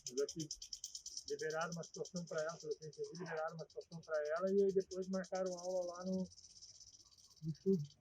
Mas aqui liberaram uma situação para ela, pelo que eu entendi, liberaram uma situação para ela e aí depois marcaram aula lá no estúdio.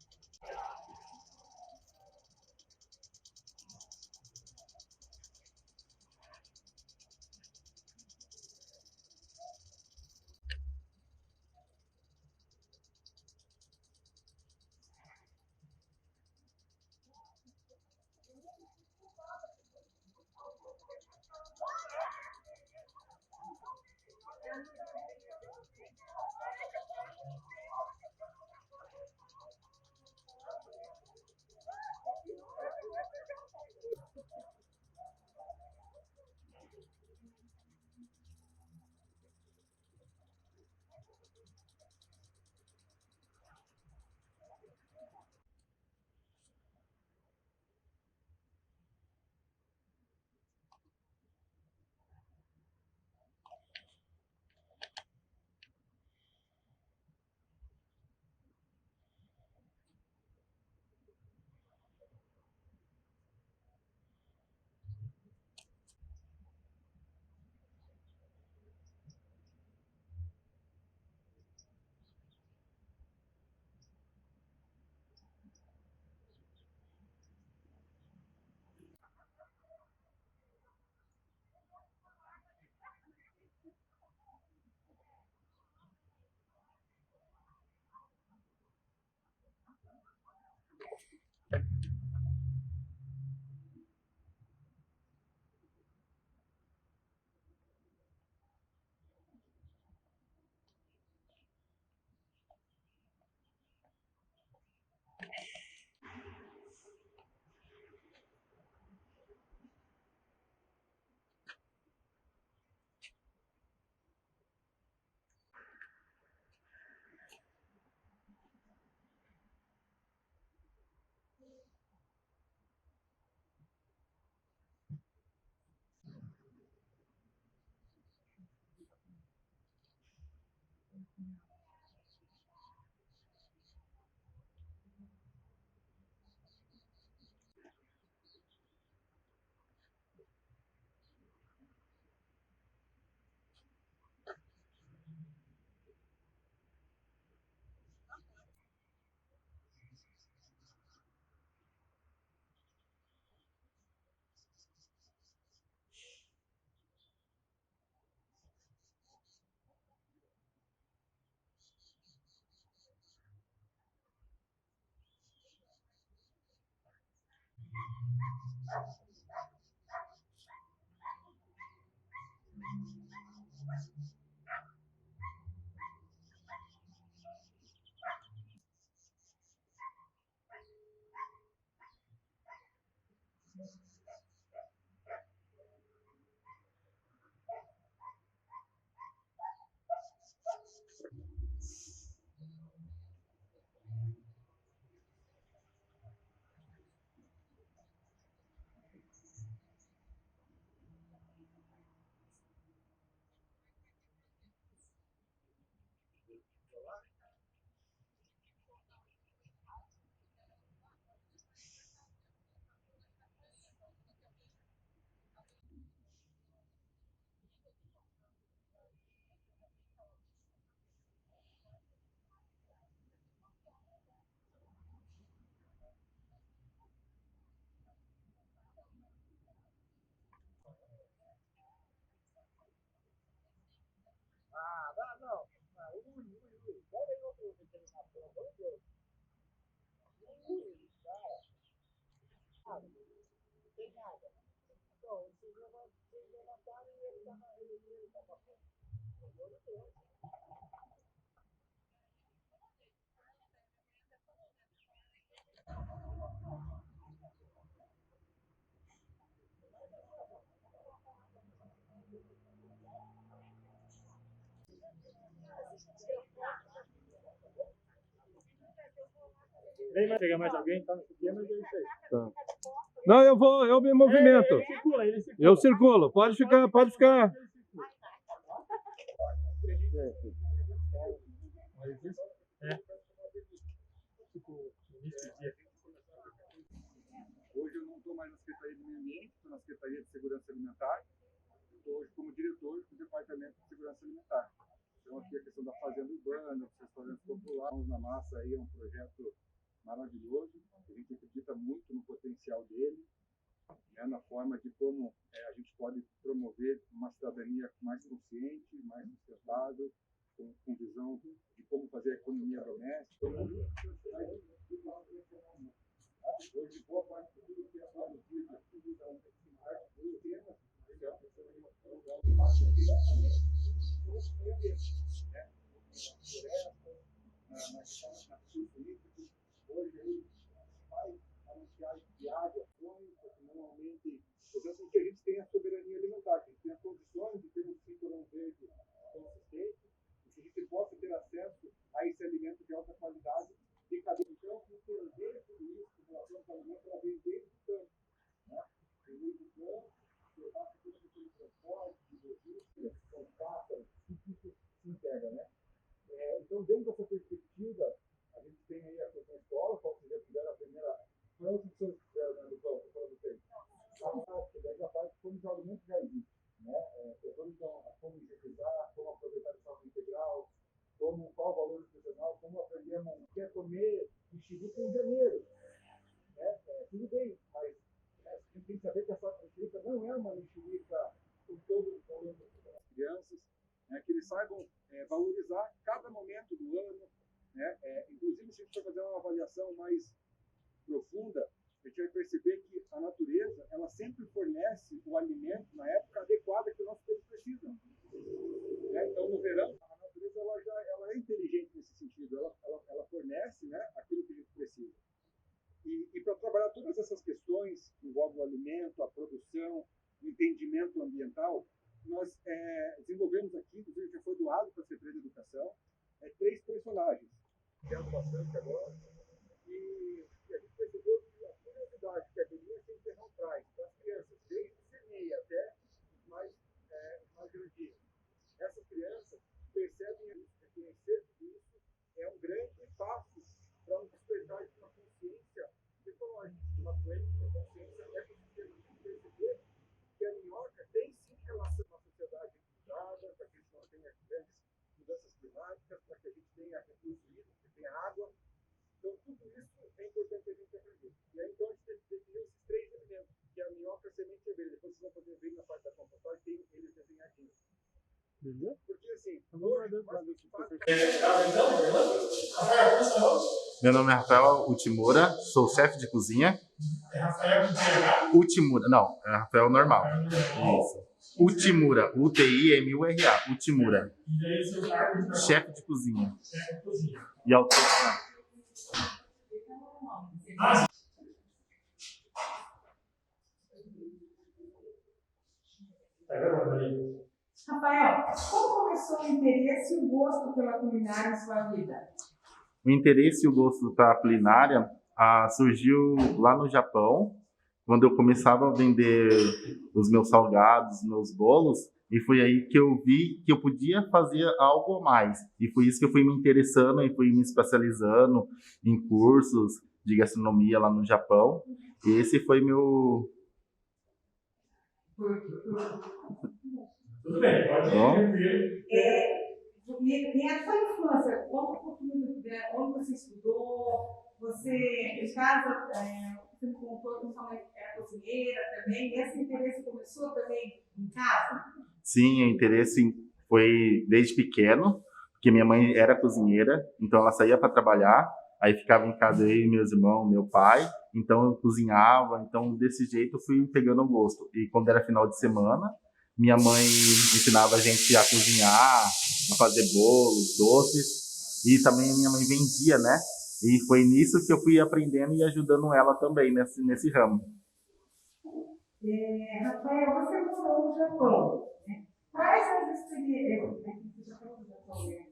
Vem mais, chega mais alguém, tá no esquema, mas é isso aí. Tá. Não, eu me movimento. Ele circula, ele circula. Eu circulo, pode ficar, pode ficar. É. Tipo, início de dia. Hoje eu não estou mais na Secretaria de Meio Ambiente, estou na Secretaria de Segurança Alimentar. estou hoje como diretor do Departamento de Segurança Alimentar. Então, aqui a questão da fazenda urbana, os restaurantes populares na massa aí é um projeto maravilhoso. A gente acredita muito no potencial dele, né, na forma de como a gente pode promover uma cidadania mais consciente, mais sustentável, com visão de como fazer a economia doméstica. Hoje, boa parte de tudo que é produzido aqui hoje aí vai anunciar de água, normalmente, portanto, que a gente tenha soberania alimentar, que a gente tenha condições de ter um cinturão verde consistente, e que a gente possa ter acesso a esse alimento de alta qualidade e cada então entender tudo isso em relação ao alimento, ela vem desde o campo, né? Desde o campo, eu faço tudo aquilo de transporte, de logística, contato, tudo isso se integra, né? Então, dentro dessa perspectiva, a gente tem aí a questão escola, qual que já fizeram a primeira. Qual é o que vocês fizeram, né, do campo, para vocês? A parte de como os alimentos já existem, né? Como utilizar, como aproveitar o salto integral, qual o valor nutricional, como aprendemos a comer mexerica em janeiro. Né? Tudo bem, mas a gente tem que saber que essa mexerica não é uma mexerica com todo o valor nutricional. Crianças, né, que eles saibam valorizar cada momento do ano, né? Inclusive, se a gente for fazer uma avaliação mais profunda, a gente vai perceber que a natureza, ela sempre fornece o alimento na época adequada que o nosso corpo precisa. Né? Então, no verão, a natureza ela é inteligente nesse sentido, ela fornece, né, aquilo que a gente precisa. E para trabalhar todas essas questões que envolvem o alimento, a produção, o entendimento ambiental, nós desenvolvemos aqui, inclusive já foi doado para a Secretaria de Educação, 3 personagens, tendo bastante agora, e a gente percebeu que a curiosidade que a Belinha sem Terrão traz para as crianças, desde semeia até os mais grandinhos. Essas crianças percebem isso, reconhecer tudo isso é um grande passo para um despertar de uma consciência ecológica, de uma consciência ecossistema, de perceber que a minhoca tem sim relação com a sociedade equilibrada, para que a gente não tenha grandes mudanças climáticas, para que a gente tenha recursos hídricos, que tenha água. Então, tudo isso é importante a gente aprender. E aí, então, a gente definiu esses 3 elementos, que é a minhoca, a semente e a abelha. Depois vocês vão poder ver na parte da compostagem, tem eles desenhadinhos. Porque, assim, meu nome é Rafael Utimura, sou chefe de cozinha. É Rafael Utimura, não, é Rafael normal. Isso. Utimura, U-T-I-M-U-R-A, Utimura. E aí, seu cargo de Chefe de cozinha. chefe de cozinha. E autor. Tá gravando aí? Rafael, como começou o interesse e o gosto pela culinária em sua vida? O interesse e o gosto pela culinária surgiu lá no Japão, quando eu começava a vender os meus salgados, meus bolos, e foi aí que eu vi que eu podia fazer algo a mais. E foi isso que eu fui me interessando e fui me especializando em cursos de gastronomia lá no Japão. E esse foi meu... Tudo bem, pode ir. E a sua infância, conta um pouquinho onde você estudou, você, em casa, você me contou que sua mãe era cozinheira também, e esse interesse começou também em casa? Sim, o interesse foi desde pequeno, porque minha mãe era cozinheira, então ela saía para trabalhar, aí ficava em casa eu e meus irmãos, meu pai, então eu cozinhava, então desse jeito eu fui pegando o gosto. E quando era final de semana, minha mãe ensinava a gente a cozinhar, a fazer bolos, doces, e também minha mãe vendia, né? E foi nisso que eu fui aprendendo e ajudando ela também nesse ramo. Rafael, você morou no Japão, né? Quais as experiências? Você já falou do Japão, né?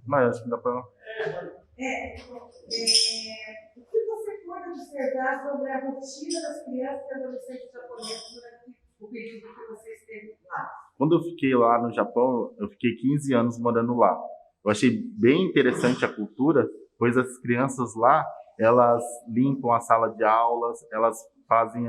Mas acho que dá para... O que você pode observar sobre a rotina das crianças e adolescentes japoneses durante o período que você esteve lá? Quando eu fiquei lá no Japão, eu fiquei 15 anos morando lá. Eu achei bem interessante a cultura, pois as crianças lá, elas limpam a sala de aulas, elas fazem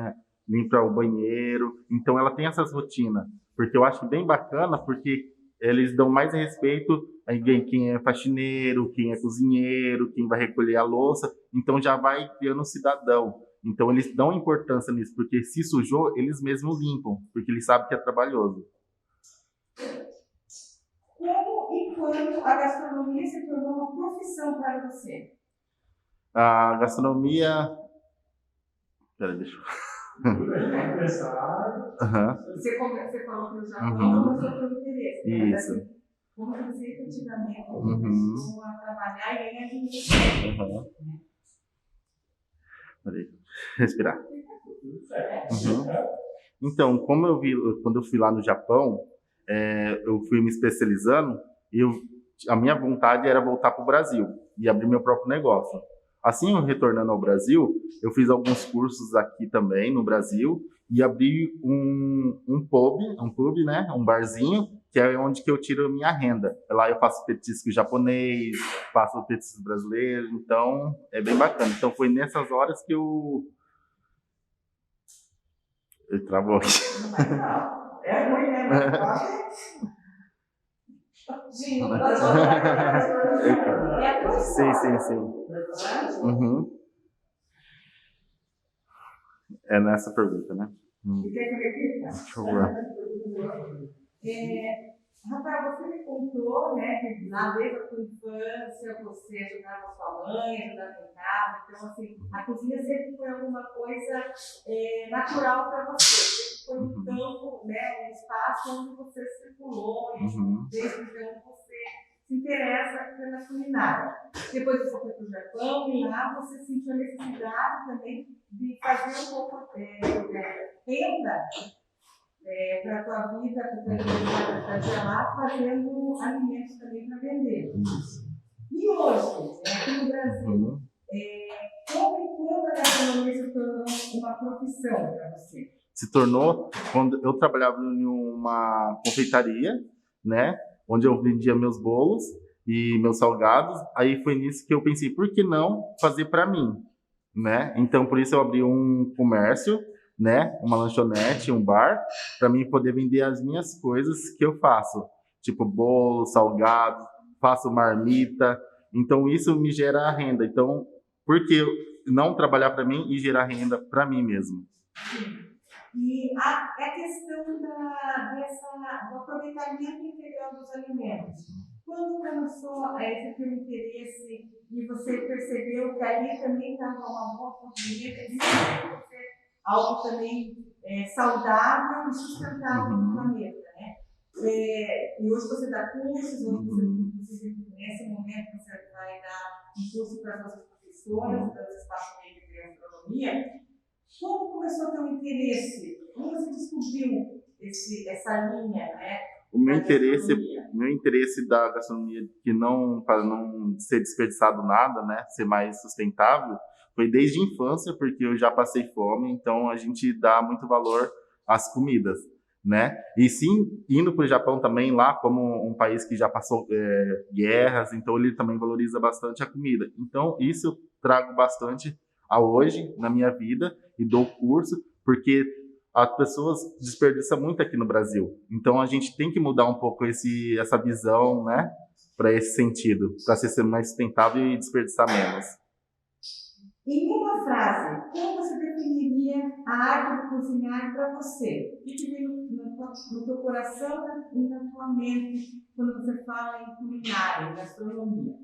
limpa o banheiro. Então ela tem essas rotinas, porque eu acho bem bacana, porque eles dão mais respeito a quem é faxineiro, quem é cozinheiro, quem vai recolher a louça. Então já vai criando um cidadão. Então eles dão importância nisso, porque se sujou, eles mesmos limpam, porque eles sabem que é trabalhoso. Como e quando a gastronomia se tornou uma profissão para você? A gastronomia. Peraí, deixa eu. Empresário. Aham. Você falou que no Japão Uhum. começou pelo interesse. Mas, Isso. assim, como que você efetivamente Uhum. começou a trabalhar e ganhar dinheiro? Aham. Peraí, respirar. Uhum. Então, como eu vi, quando eu fui lá no Japão, eu fui me especializando e a minha vontade era voltar para o Brasil e abrir meu próprio negócio. Assim, eu retornando ao Brasil, eu fiz alguns cursos aqui também no Brasil e abri um pub, né, um barzinho, que é onde que eu tiro a minha renda. Lá eu faço petisco japonês, faço petisco brasileiro, então é bem bacana. Então foi nessas horas que ele travou aqui. Não, é ruim, né? Sim. Uhum. É nessa pergunta, né? Deixa eu ver. Rafael, você me contou, né, que lá desde a sua infância você ajudava sua mãe, ajudava em casa, então, assim, a cozinha sempre foi alguma coisa natural para você, sempre foi um campo, né, um espaço onde você circulou e desde então você se interessa pela culinária. Depois você foi para o Japão e lá você sentiu a necessidade também de fazer um pouco renda para a tua vida, para estar lá, fazendo alimentos também para vender. E hoje, aqui no Brasil, como e quando a gastronomia se tornou uma profissão para você? Se tornou quando eu trabalhava em uma confeitaria, né, onde eu vendia meus bolos e meus salgados. Aí foi nisso que eu pensei, por que não fazer para mim, né? Então por isso eu abri um comércio, né, uma lanchonete, um bar, para mim poder vender as minhas coisas que eu faço, tipo bolo, salgado, faço marmita. Então isso me gera renda. Então por que não trabalhar para mim e gerar renda para mim mesmo? E a questão do aproveitamento integral dos alimentos. Quando começou esse teu interesse e você percebeu que ali também estava uma boa oportunidade de você algo também saudável e sustentável no planeta, né? E hoje você dá cursos, hoje você, nesse momento você vai dar um curso para as nossas professoras do espaço meio de gastronomia. Como começou o teu interesse? Como você descobriu essa linha, né? O meu interesse da gastronomia, que não, para não ser desperdiçado nada, né, ser mais sustentável, foi desde a infância, porque eu já passei fome, então a gente dá muito valor às comidas, né? E sim, indo para o Japão também, lá como um país que já passou guerras, então ele também valoriza bastante a comida. Então isso eu trago bastante a hoje na minha vida e dou curso, porque as pessoas desperdiçam muito aqui no Brasil. Então a gente tem que mudar um pouco essa visão, né, para esse sentido, para ser mais sustentável e desperdiçar menos. Em uma frase, como você definiria a arte de cozinhar para você? O que vem no teu coração e na tua mente quando você fala em culinária, em gastronomia?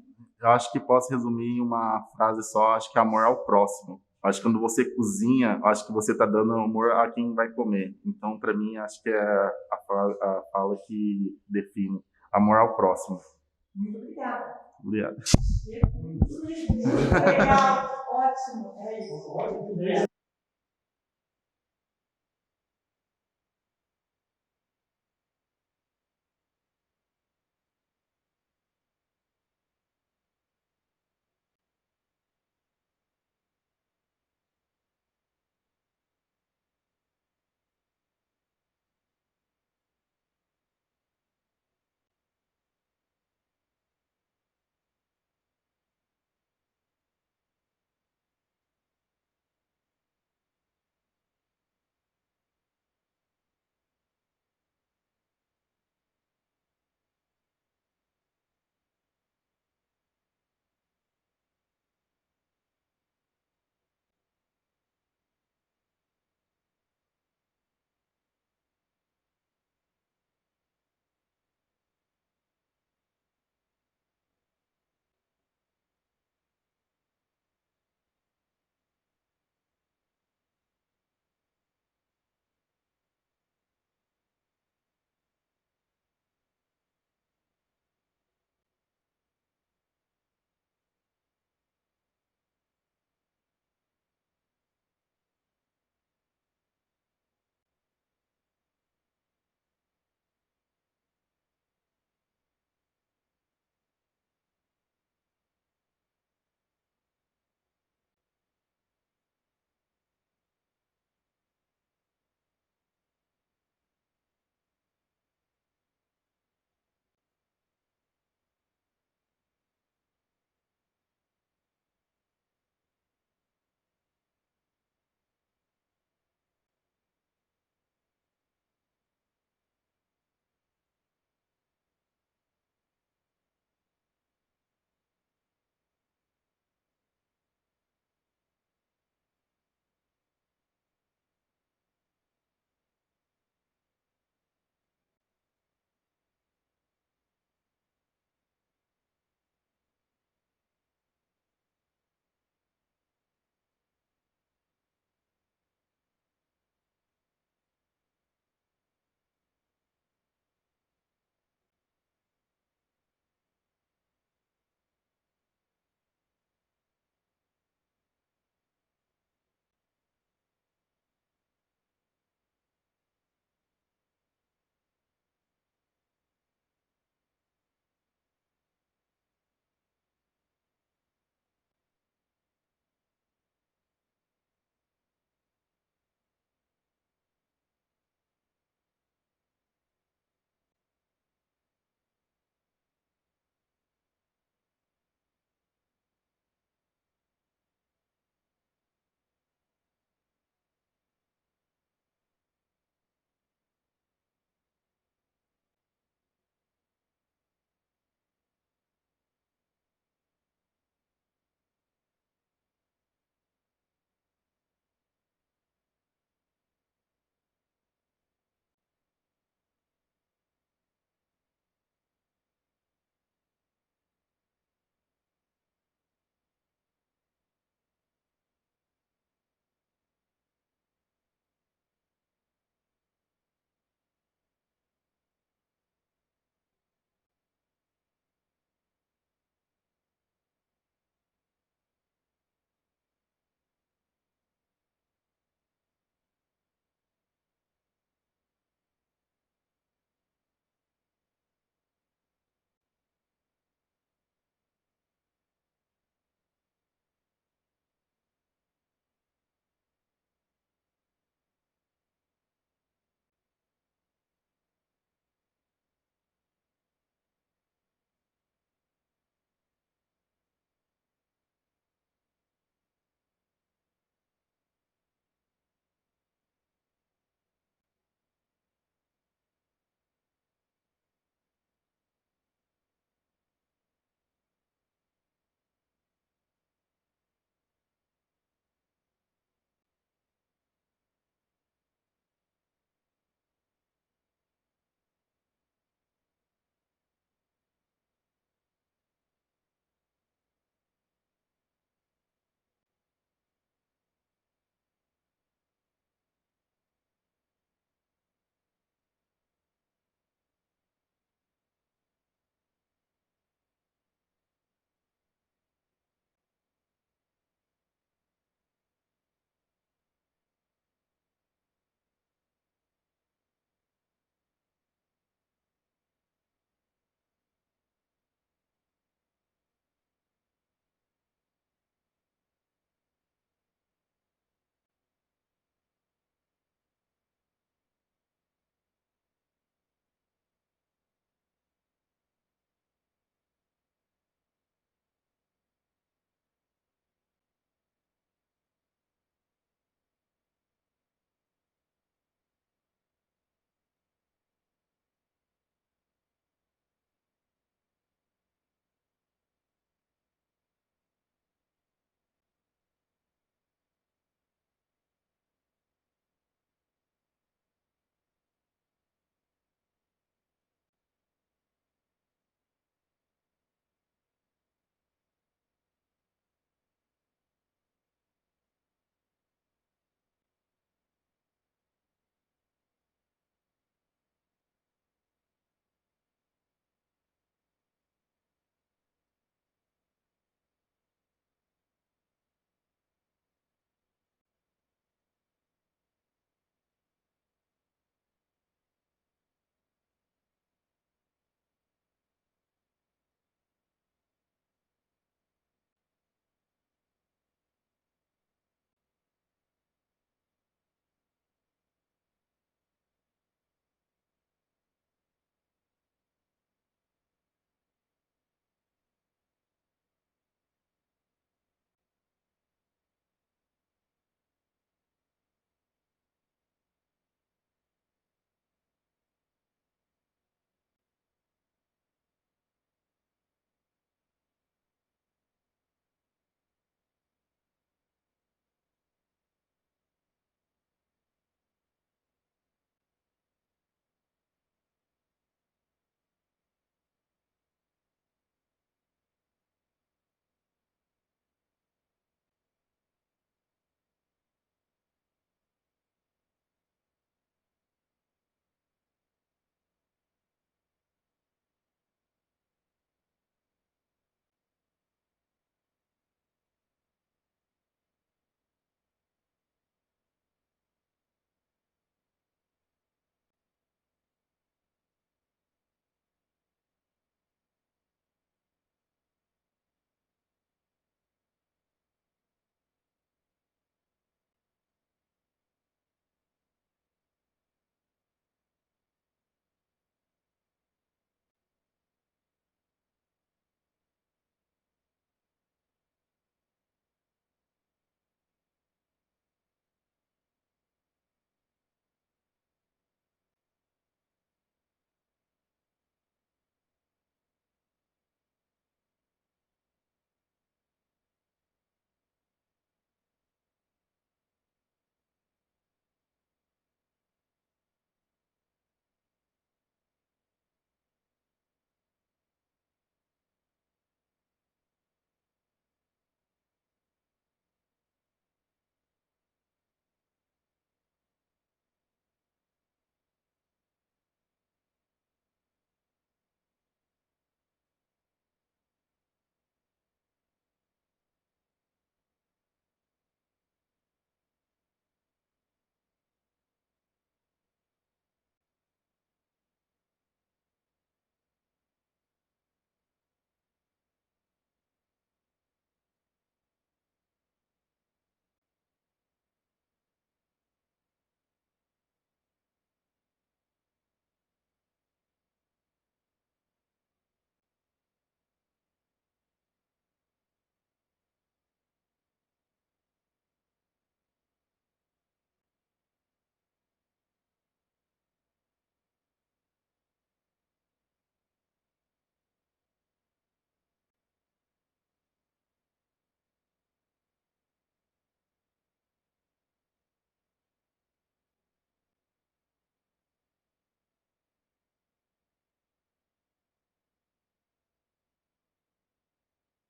Eu acho que posso resumir em uma frase só, acho que amor ao próximo. Acho que quando você cozinha, acho que você está dando amor a quem vai comer. Então, para mim, acho que é a fala que define amor ao próximo. Muito obrigada. Obrigado. Muito legal, ótimo. É isso.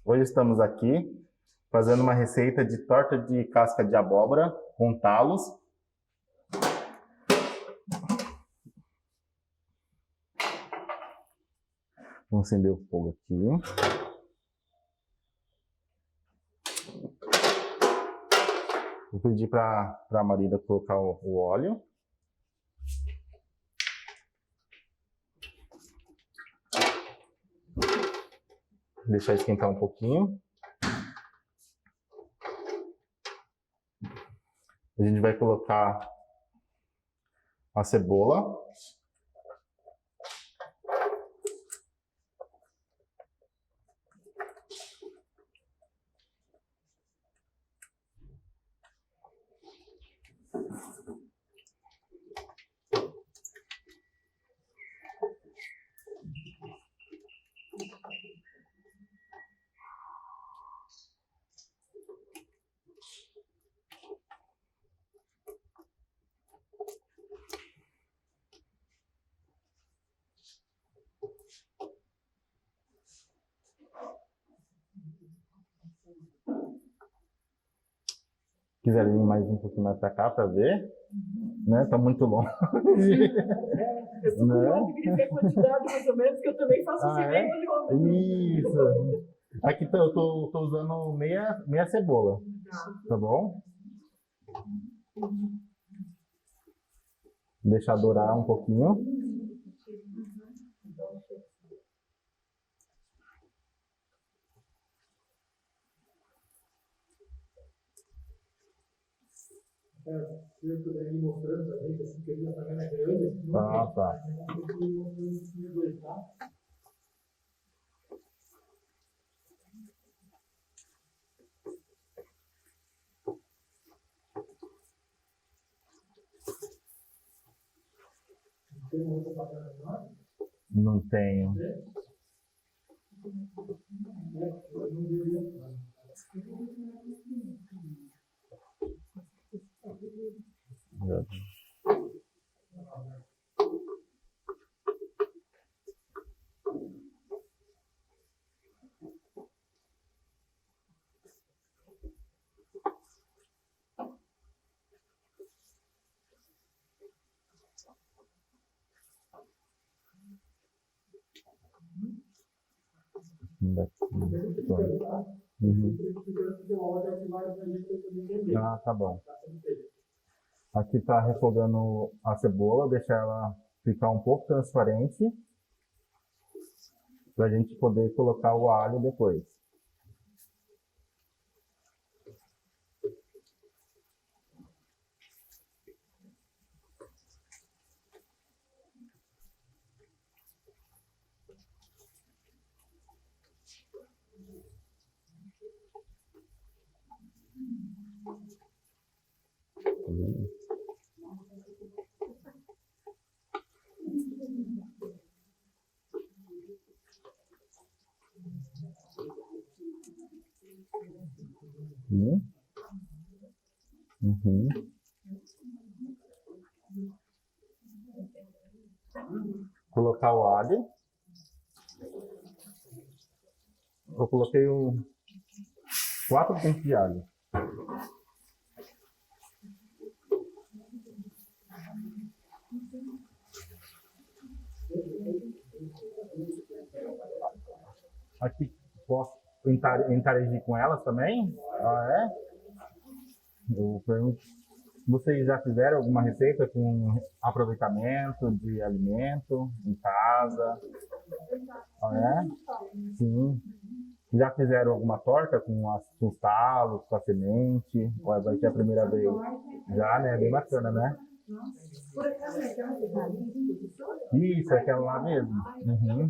Hoje estamos aqui fazendo uma receita de torta de casca de abóbora com talos. Vamos acender o fogo aqui. Vou pedir para a Marida colocar o óleo. Deixar esquentar um pouquinho. A gente vai colocar a cebola. Quiser vir mais um pouquinho mais pra cá pra ver, né? Tá muito longe. Eu sou curiosa, queria ver a quantidade mais ou menos, que eu também faço assim, é? bem curiosa. Isso. Aqui eu tô usando meia cebola, tá bom? Deixar dourar um pouquinho. Se eu puder ir mostrando pra gente, assim, que ele já tá vendo é grande, assim, Tá. tá? Tem uma outra panela menor? Não tenho. Eu não deveria. Uhum. Ah, tá bom. Aqui tá refogando a cebola, deixar ela ficar um pouco transparente, pra gente poder colocar o alho depois. Uhum. Colocar o alho. Eu coloquei 4 dentes de alho. Aqui posso interagir com elas também? Ah, é? Eu pergunto, vocês já fizeram alguma receita com aproveitamento de alimento em casa? Ah, é? Sim. Já fizeram alguma torta com os talos, com a semente? Ou vai ser a primeira vez? Já, né? Bem bacana, né? Por acaso é aquela Isso, é aquela lá mesmo. Uhum.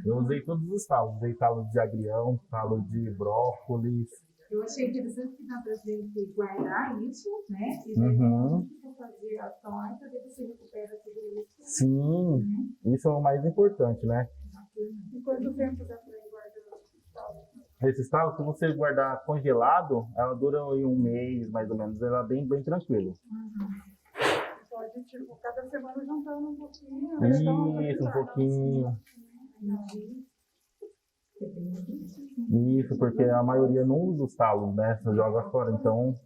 Eu usei todos os talos. Usei talo de agrião, talo de brócolis. Eu achei interessante que dá pra gente guardar isso, né? E Uhum. depois fazer a torta, depois você recupera tudo isso. Sim, isso é o mais importante, né? E quanto tempo dá pra ir guardando? Esses talos, se você guardar congelado, ela dura aí um mês, mais ou menos. Ela é bem tranquilo. Pode, tipo, cada semana juntando um pouquinho. Isso, um pouquinho. Isso, porque a maioria não usa os talos, né? Só joga fora. Então,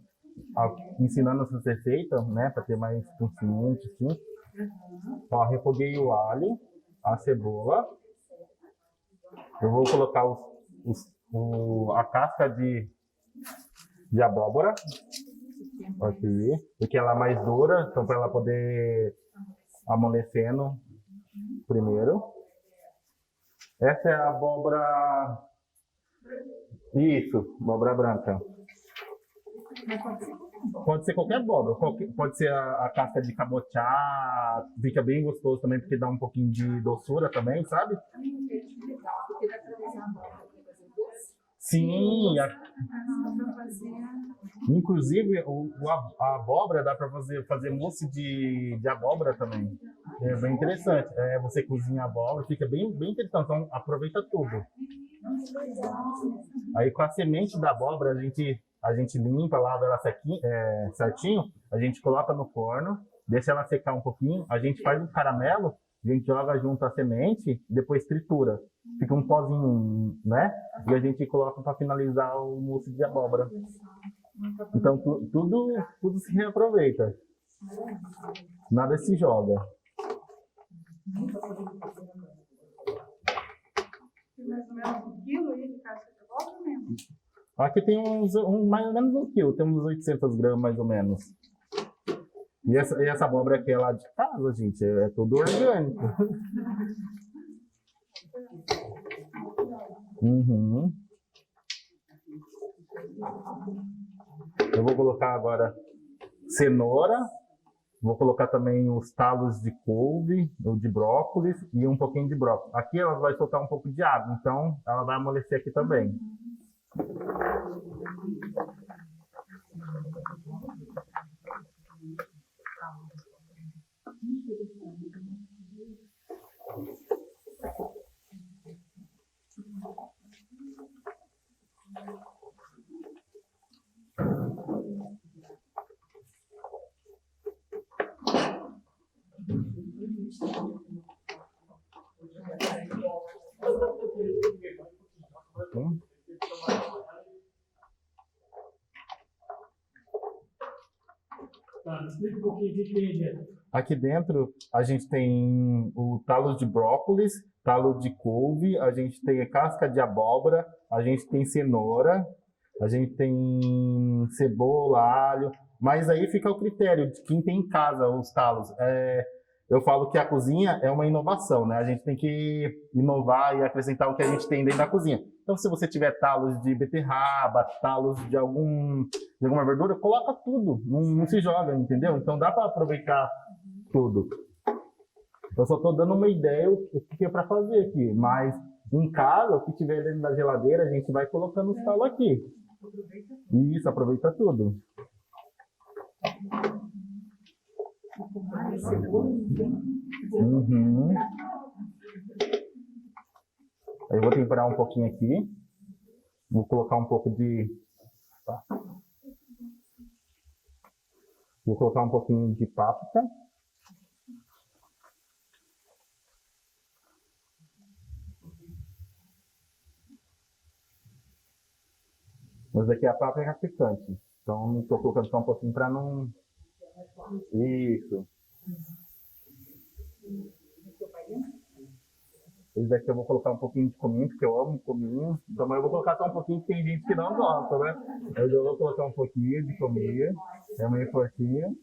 ensinando essas receitas, né? Para ter mais consciente, assim. Ó, refoguei o alho, a cebola. Eu vou colocar a casca de abóbora aqui, porque ela é mais dura, então para ela poder amolecendo primeiro. Essa é a abóbora. Isso, abóbora branca. Pode ser qualquer abóbora, pode ser a casca de cabotiá, fica bem gostoso também, porque dá um pouquinho de doçura também, sabe? Sim, inclusive a abóbora dá para fazer mousse de abóbora também. É bem interessante. Você cozinha a abóbora, fica bem interessante, então aproveita tudo. Aí com a semente da abóbora a gente limpa, lava ela certinho, a gente coloca no forno, deixa ela secar um pouquinho, a gente faz um caramelo, a gente joga junto a semente, depois tritura. Fica um pozinho, né? E a gente coloca para finalizar o mousse de abóbora. Então tudo se reaproveita. Nada se joga. Mais ou menos 1 quilo aí de casca de abóbora mesmo? Aqui tem mais ou menos 1 quilo, temos 800 gramas mais ou menos. E essa abóbora aqui é lá de casa, gente, é tudo orgânico. Uhum. Eu vou colocar agora cenoura, vou colocar também os talos de couve, ou de brócolis e um pouquinho de brócolis. Aqui ela vai soltar um pouco de água, então ela vai amolecer aqui também. Tá, explica um pouquinho o que tem dentro. Aqui dentro a gente tem o talo de brócolis, talo de couve, a gente tem a casca de abóbora, a gente tem cenoura, a gente tem cebola, alho, mas aí fica ao critério de quem tem em casa os talos. Eu falo que a cozinha é uma inovação, né? A gente tem que inovar e acrescentar o que a gente tem dentro da cozinha. Então, se você tiver talos de beterraba, talos de alguma verdura, coloca tudo, não se joga, entendeu? Então, dá para aproveitar tudo. Eu só estou dando uma ideia o que é para fazer aqui, mas em casa, o que tiver dentro da geladeira, a gente vai colocando os talos aqui. Isso, aproveita tudo. Uhum. Eu vou temperar um pouquinho aqui. Vou colocar um pouco de... Vou colocar um pouquinho de páprica. Mas aqui a páprica é picante. Então, não estou colocando só um pouquinho para não... Isso. Esse daqui eu vou colocar um pouquinho de cominho, porque eu amo cominho. Então eu vou colocar só um pouquinho, porque tem gente que não gosta, né? Eu vou colocar um pouquinho de cominho. É meio fortinho.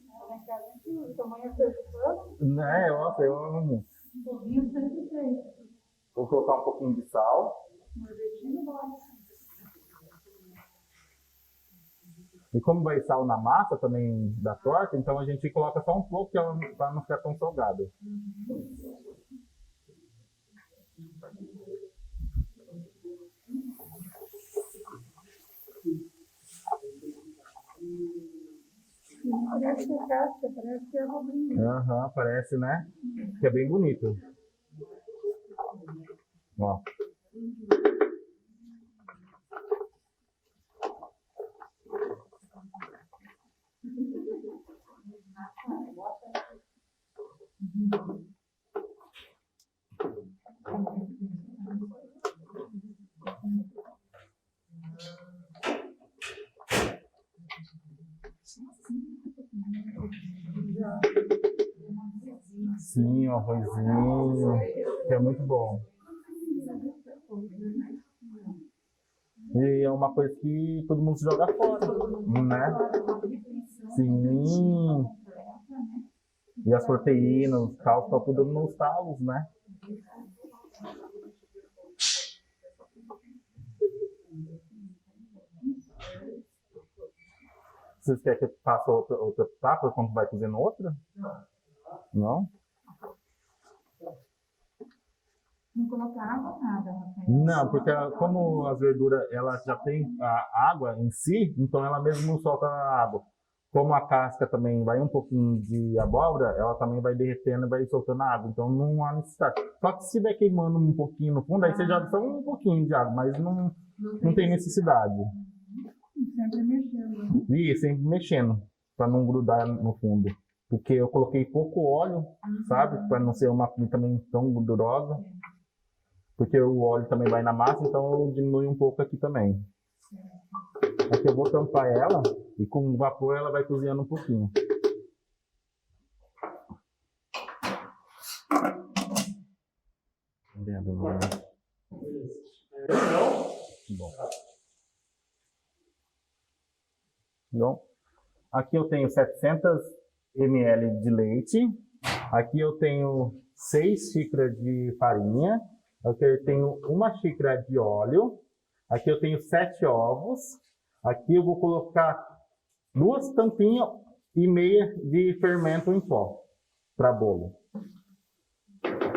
Né? Nossa, eu amo. Vou colocar um pouquinho de sal. E como vai sal na massa também da torta, então a gente coloca só um pouco para não ficar tão salgado. Parece que é casca, parece que é abobrinha. Aham, parece, né? Que é bem bonito. Ó. Sim, um arrozinho, que é muito bom. E é uma coisa que todo mundo joga fora, né? Sim. E as proteínas, os cálcios, tá tudo nos talos, né? Vocês querem que eu faça outra etapa quando vai fazendo outra? Não? Não colocar água, nada, Rafael. Não, porque como as verduras ela já tem a água em si, então ela mesmo não solta a água. Como a casca também vai um pouquinho de abóbora, ela também vai derretendo e vai soltando a água. Então não há necessidade. Só que se estiver queimando um pouquinho no fundo, aí você joga só um pouquinho de água, mas não tem necessidade. Sempre mexendo. E sempre mexendo, para não grudar no fundo. Porque eu coloquei pouco óleo, sabe? Para não ser uma comida também tão gordurosa. Porque o óleo também vai na massa, então eu diminuo um pouco aqui também. Aqui eu vou tampar ela e com o vapor ela vai cozinhando um pouquinho. Bom. Então, aqui eu tenho 700 ml de leite. Aqui eu tenho 6 xícaras de farinha. Aqui eu tenho 1 xícara de óleo. Aqui eu tenho 7 ovos. Aqui eu vou colocar 2 tampinhas e meia de fermento em pó para bolo.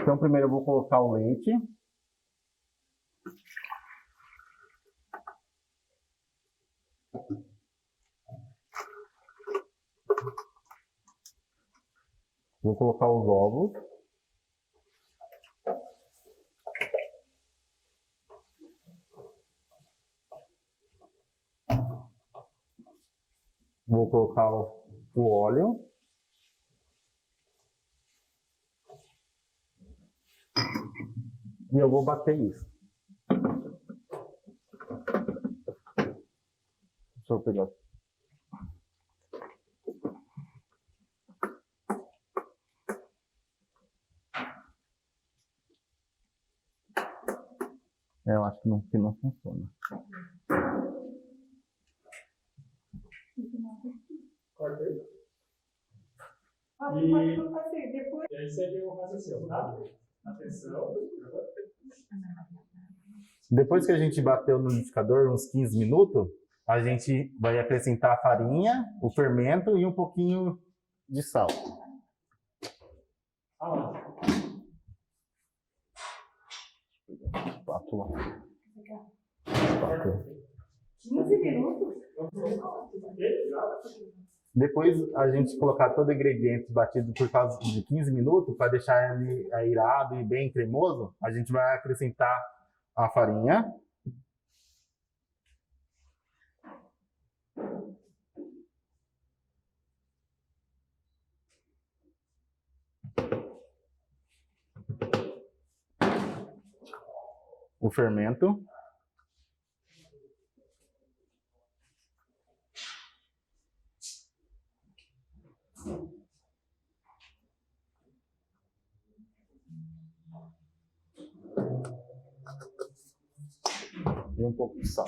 Então primeiro eu vou colocar o leite. Vou colocar os ovos. Vou colocar o óleo. E eu vou bater isso. Deixa eu pegar. Eu acho que não funciona. Corta aí. E depois. E aí segue o raciocínio, tá? Atenção. Depois que a gente bateu no liquidificador uns 15 minutos, a gente vai acrescentar a farinha, o fermento e um pouquinho de sal. Aonde? Espátula. 15 minutos? Depois a gente colocar todo o ingrediente batido por causa de 15 minutos, para deixar ele airado e bem cremoso, a gente vai acrescentar a farinha. O fermento. E um pouco de sal.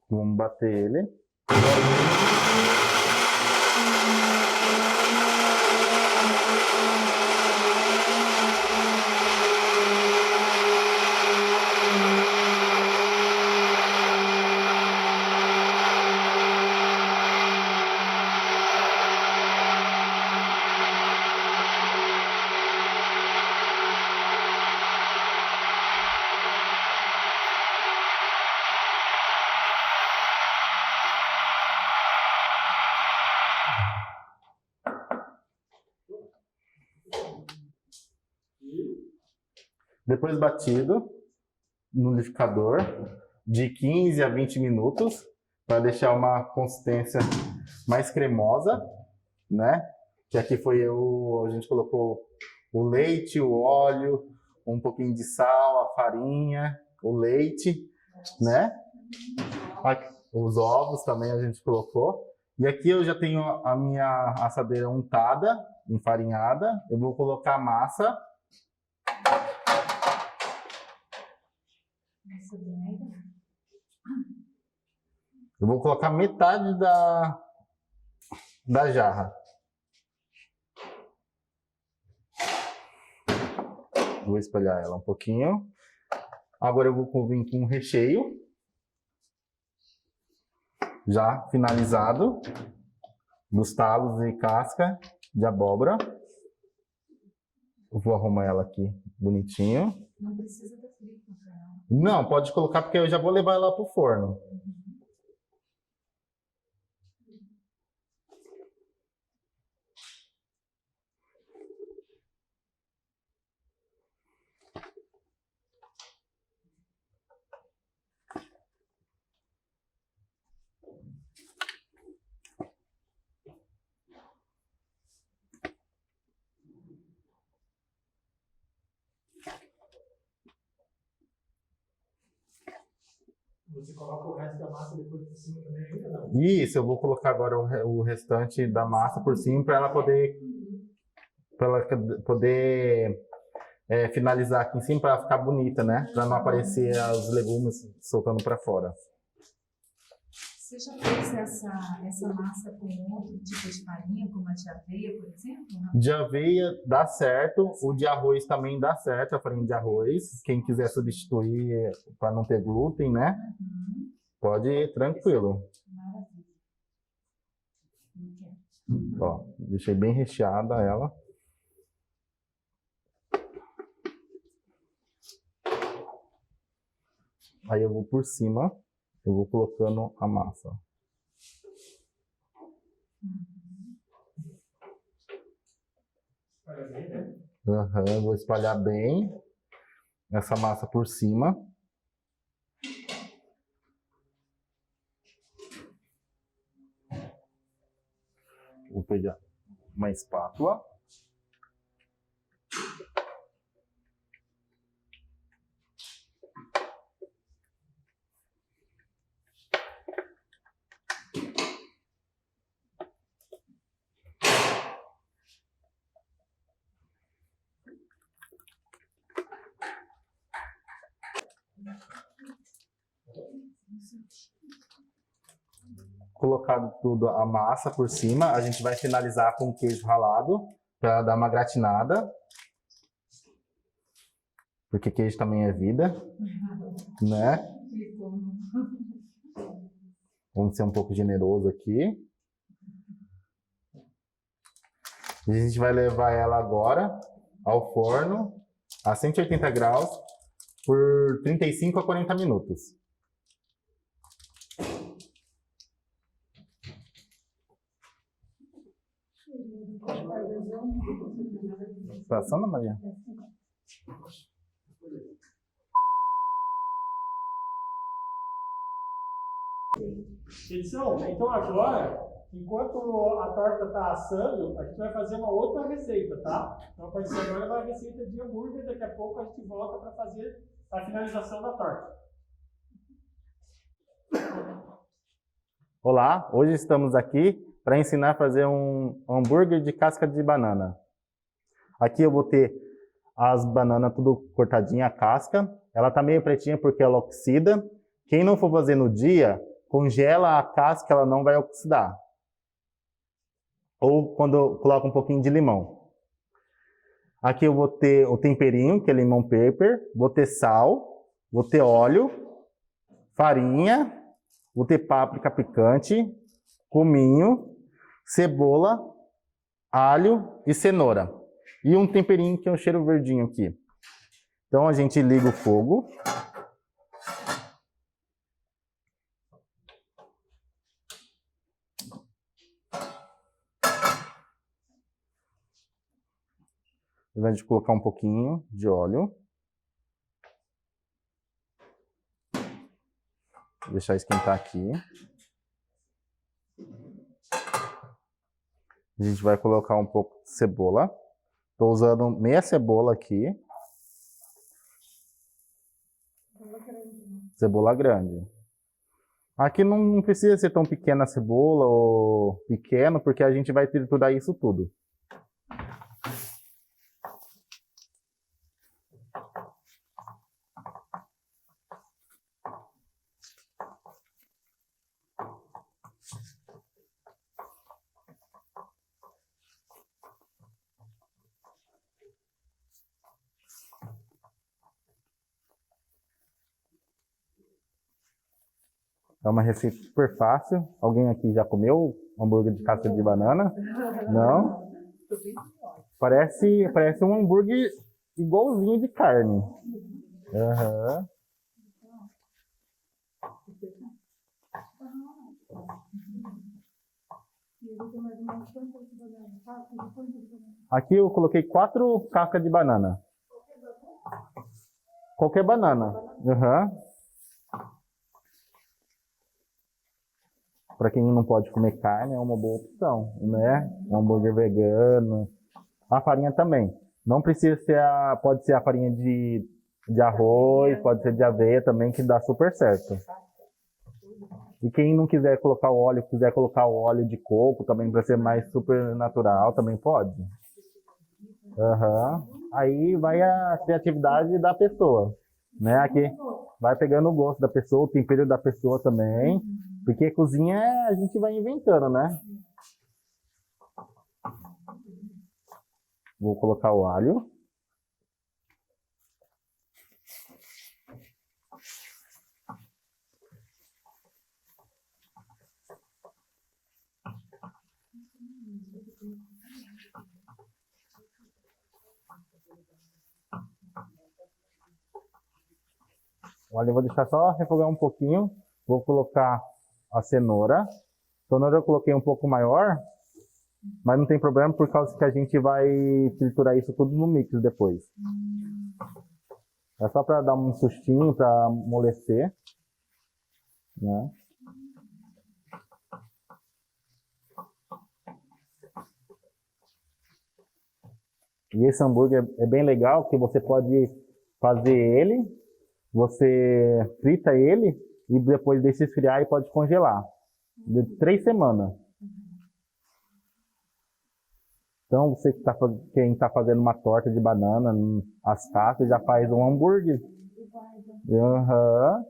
Vamos bater ele. Depois batido no liquidificador de 15 a 20 minutos para deixar uma consistência mais cremosa, né? Que aqui a gente colocou o leite, o óleo, um pouquinho de sal, a farinha, o leite, né? Os ovos também a gente colocou. E aqui eu já tenho a minha assadeira untada, enfarinhada. Eu vou colocar a massa. Eu vou colocar metade da jarra. Vou espalhar ela um pouquinho. Agora eu vou vir com o recheio. Já finalizado. Dos talos e casca de abóbora. Eu vou arrumar ela aqui bonitinho. Não precisa da frita, cara. Não, pode colocar porque eu já vou levar ela pro forno. Você coloca o resto da massa depois por cima também ainda não? Isso, eu vou colocar agora o restante da massa por cima para ela poder finalizar aqui em cima para ficar bonita, né? Para não aparecer os legumes soltando para fora. Você já fez essa massa com outro tipo de farinha, como a de aveia, por exemplo? Não? De aveia dá certo, o de arroz também dá certo, a farinha de arroz. Quem quiser substituir para não ter glúten, né? Uhum. Pode ir tranquilo. Maravilha. Ó, deixei bem recheada ela. Aí eu vou por cima, eu vou colocando a massa. Uhum, vou espalhar bem essa massa por cima. Vou pegar uma espátula. Colocado tudo a massa por cima, a gente vai finalizar com queijo ralado para dar uma gratinada. Porque queijo também é vida, né? Vamos ser um pouco generoso aqui. E a gente vai levar ela agora ao forno a 180 graus por 35 a 40 minutos. Tá assando, Maria? Edição, então agora, enquanto a torta está assando, a gente vai fazer uma outra receita, tá? Então a partir de agora vai a receita de hambúrguer, daqui a pouco a gente volta para fazer a finalização da torta. Olá, hoje estamos aqui para ensinar a fazer um hambúrguer de casca de banana. Aqui eu vou ter as bananas tudo cortadinha, a casca. Ela tá meio pretinha porque ela oxida. Quem não for fazer no dia, congela a casca, ela não vai oxidar. Ou quando coloca um pouquinho de limão. Aqui eu vou ter o temperinho, que é limão pepper. Vou ter sal, vou ter óleo, farinha, vou ter páprica picante, cominho, cebola, alho e cenoura. E um temperinho que é um cheiro verdinho aqui. Então a gente liga o fogo. A gente colocar um pouquinho de óleo. Deixar esquentar aqui. A gente vai colocar um pouco de cebola. Estou usando meia cebola aqui. Cebola grande. Aqui não precisa ser tão pequena a cebola ou pequeno, porque a gente vai triturar isso tudo. É uma receita super fácil. Alguém aqui já comeu hambúrguer de casca de banana? Não? Parece um hambúrguer igualzinho de carne. Aham. Aqui eu coloquei 4 cascas de banana. Qualquer banana. Aham. Para quem não pode comer carne, é uma boa opção, né? Um hambúrguer vegano. A farinha também. Não precisa ser pode ser a farinha de arroz, pode ser de aveia também, que dá super certo. E quem não quiser colocar o óleo, quiser colocar o óleo de coco também para ser mais super natural, também pode. Aham. Aí vai a criatividade da pessoa, né? Aqui vai pegando o gosto da pessoa, o tempero da pessoa também. Porque cozinha a gente vai inventando, né? Vou colocar o alho. O alho eu vou deixar só refogar um pouquinho. Vou colocar a cenoura. A cenoura eu coloquei um pouco maior, mas não tem problema por causa que a gente vai triturar isso tudo no mix depois. É só para dar um sustinho, para amolecer, né? E esse hambúrguer é bem legal, que você pode fazer ele, você frita ele e depois deixa esfriar e pode congelar. De 3 semanas. Então, você que quem está fazendo uma torta de banana, as cascas, já faz um hambúrguer. Aham.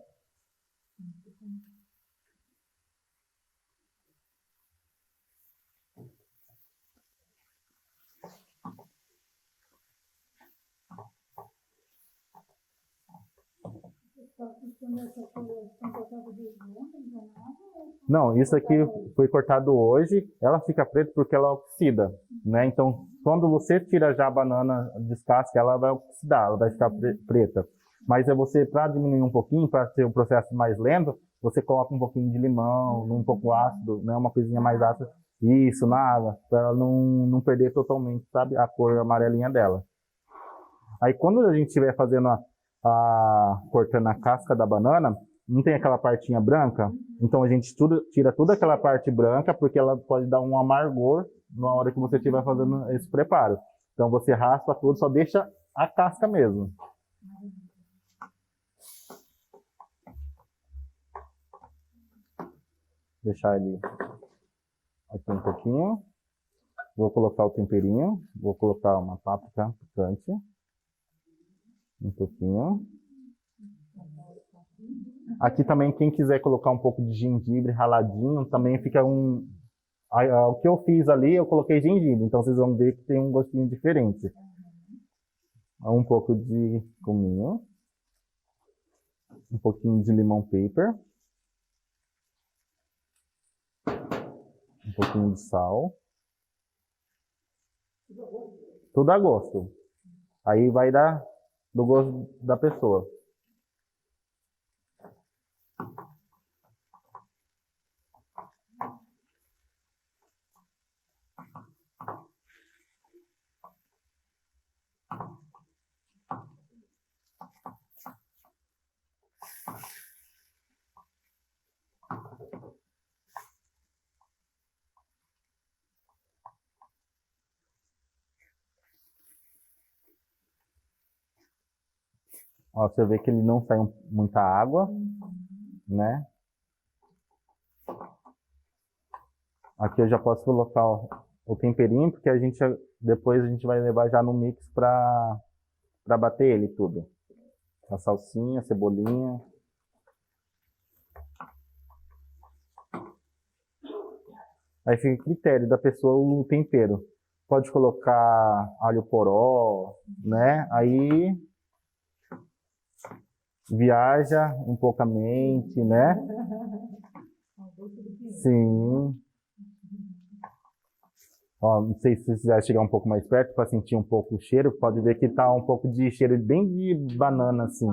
Não, isso aqui foi cortado hoje. Ela fica preta porque ela oxida, né? Então, quando você tira já a banana, descasca, ela vai oxidar, ela vai ficar preta. Mas é você, para diminuir um pouquinho, para ter um processo mais lento, você coloca um pouquinho de limão, um pouco ácido, né? Uma coisinha mais ácida. Isso, na água, para ela não perder totalmente, sabe, a cor amarelinha dela. Aí, quando a gente estiver fazendo cortando a casca da banana, não tem aquela partinha branca? Então a gente tira toda aquela parte branca, porque ela pode dar um amargor na hora que você estiver fazendo esse preparo. Então você raspa tudo, só deixa a casca mesmo. Deixar ele aqui um pouquinho. Vou colocar o temperinho. Vou colocar uma páprica picante. Um pouquinho. Aqui também, quem quiser colocar um pouco de gengibre raladinho, também fica o que eu fiz ali, eu coloquei gengibre. Então vocês vão ver que tem um gostinho diferente. Um pouco de cominho. Um pouquinho de limão paper. Um pouquinho de sal. Tudo a gosto. Aí vai dar do gosto da pessoa. Ó, você vê que ele não sai muita água, né? Aqui eu já posso colocar o temperinho, porque depois a gente vai levar já no mix para bater ele tudo. A salsinha, a cebolinha. Aí fica a critério da pessoa o tempero. Pode colocar alho poró, né? Aí viaja um pouco a mente, né? Sim. Ó, não sei se você vai chegar um pouco mais perto para sentir um pouco o cheiro. Pode ver que tá um pouco de cheiro bem de banana, assim.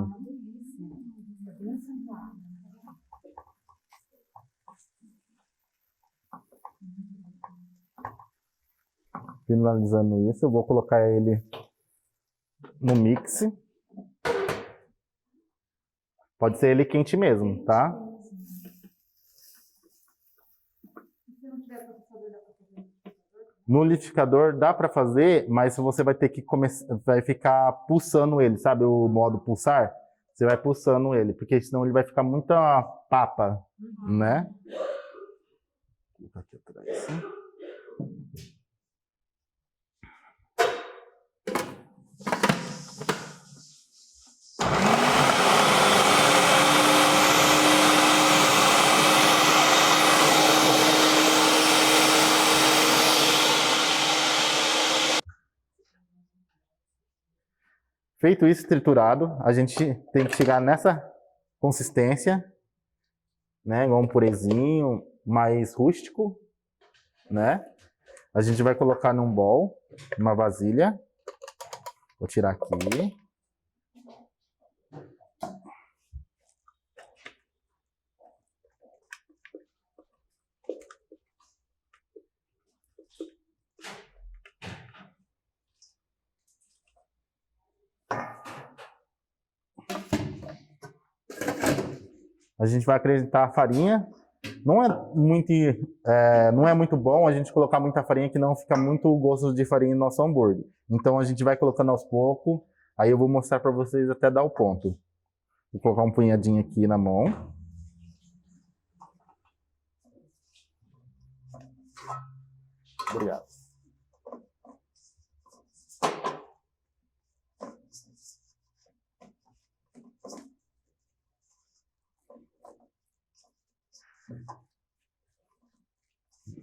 Finalizando isso, eu vou colocar ele no mix. Pode ser ele quente mesmo, tá? No liquidificador dá para fazer, mas você vai ter que vai ficar pulsando ele, sabe o modo pulsar? Você vai pulsando ele, porque senão ele vai ficar muita papa, né? Vou colocar aqui atrás. Feito isso, triturado, a gente tem que chegar nessa consistência, né? Igual um purezinho, mais rústico, né? A gente vai colocar num bowl, numa vasilha. Vou tirar aqui. A gente vai acrescentar a farinha. Não é muito bom a gente colocar muita farinha, que não fica muito gosto de farinha no nosso hambúrguer. Então a gente vai colocando aos poucos. Aí eu vou mostrar para vocês até dar o ponto. Vou colocar um punhadinho aqui na mão. Obrigado.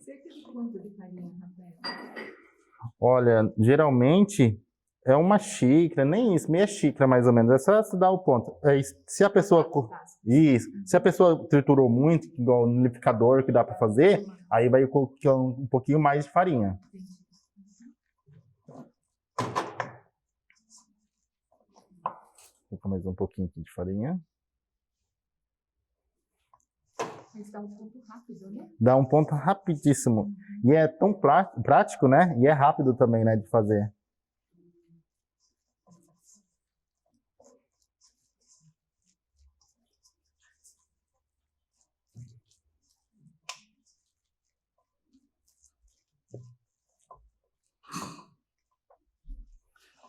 Cerca de quanto de farinha, Rafael? Olha, geralmente é uma xícara, nem isso, meia xícara mais ou menos. É só se dar o ponto. Se a pessoa isso, se a pessoa triturou muito, igual no liquidificador que dá para fazer, aí vai colocar um pouquinho mais de farinha. Vou colocar mais um pouquinho aqui de farinha. Mas dá um ponto rápido, né? Dá um ponto rapidíssimo. E é tão prático, né? E é rápido também, né, de fazer.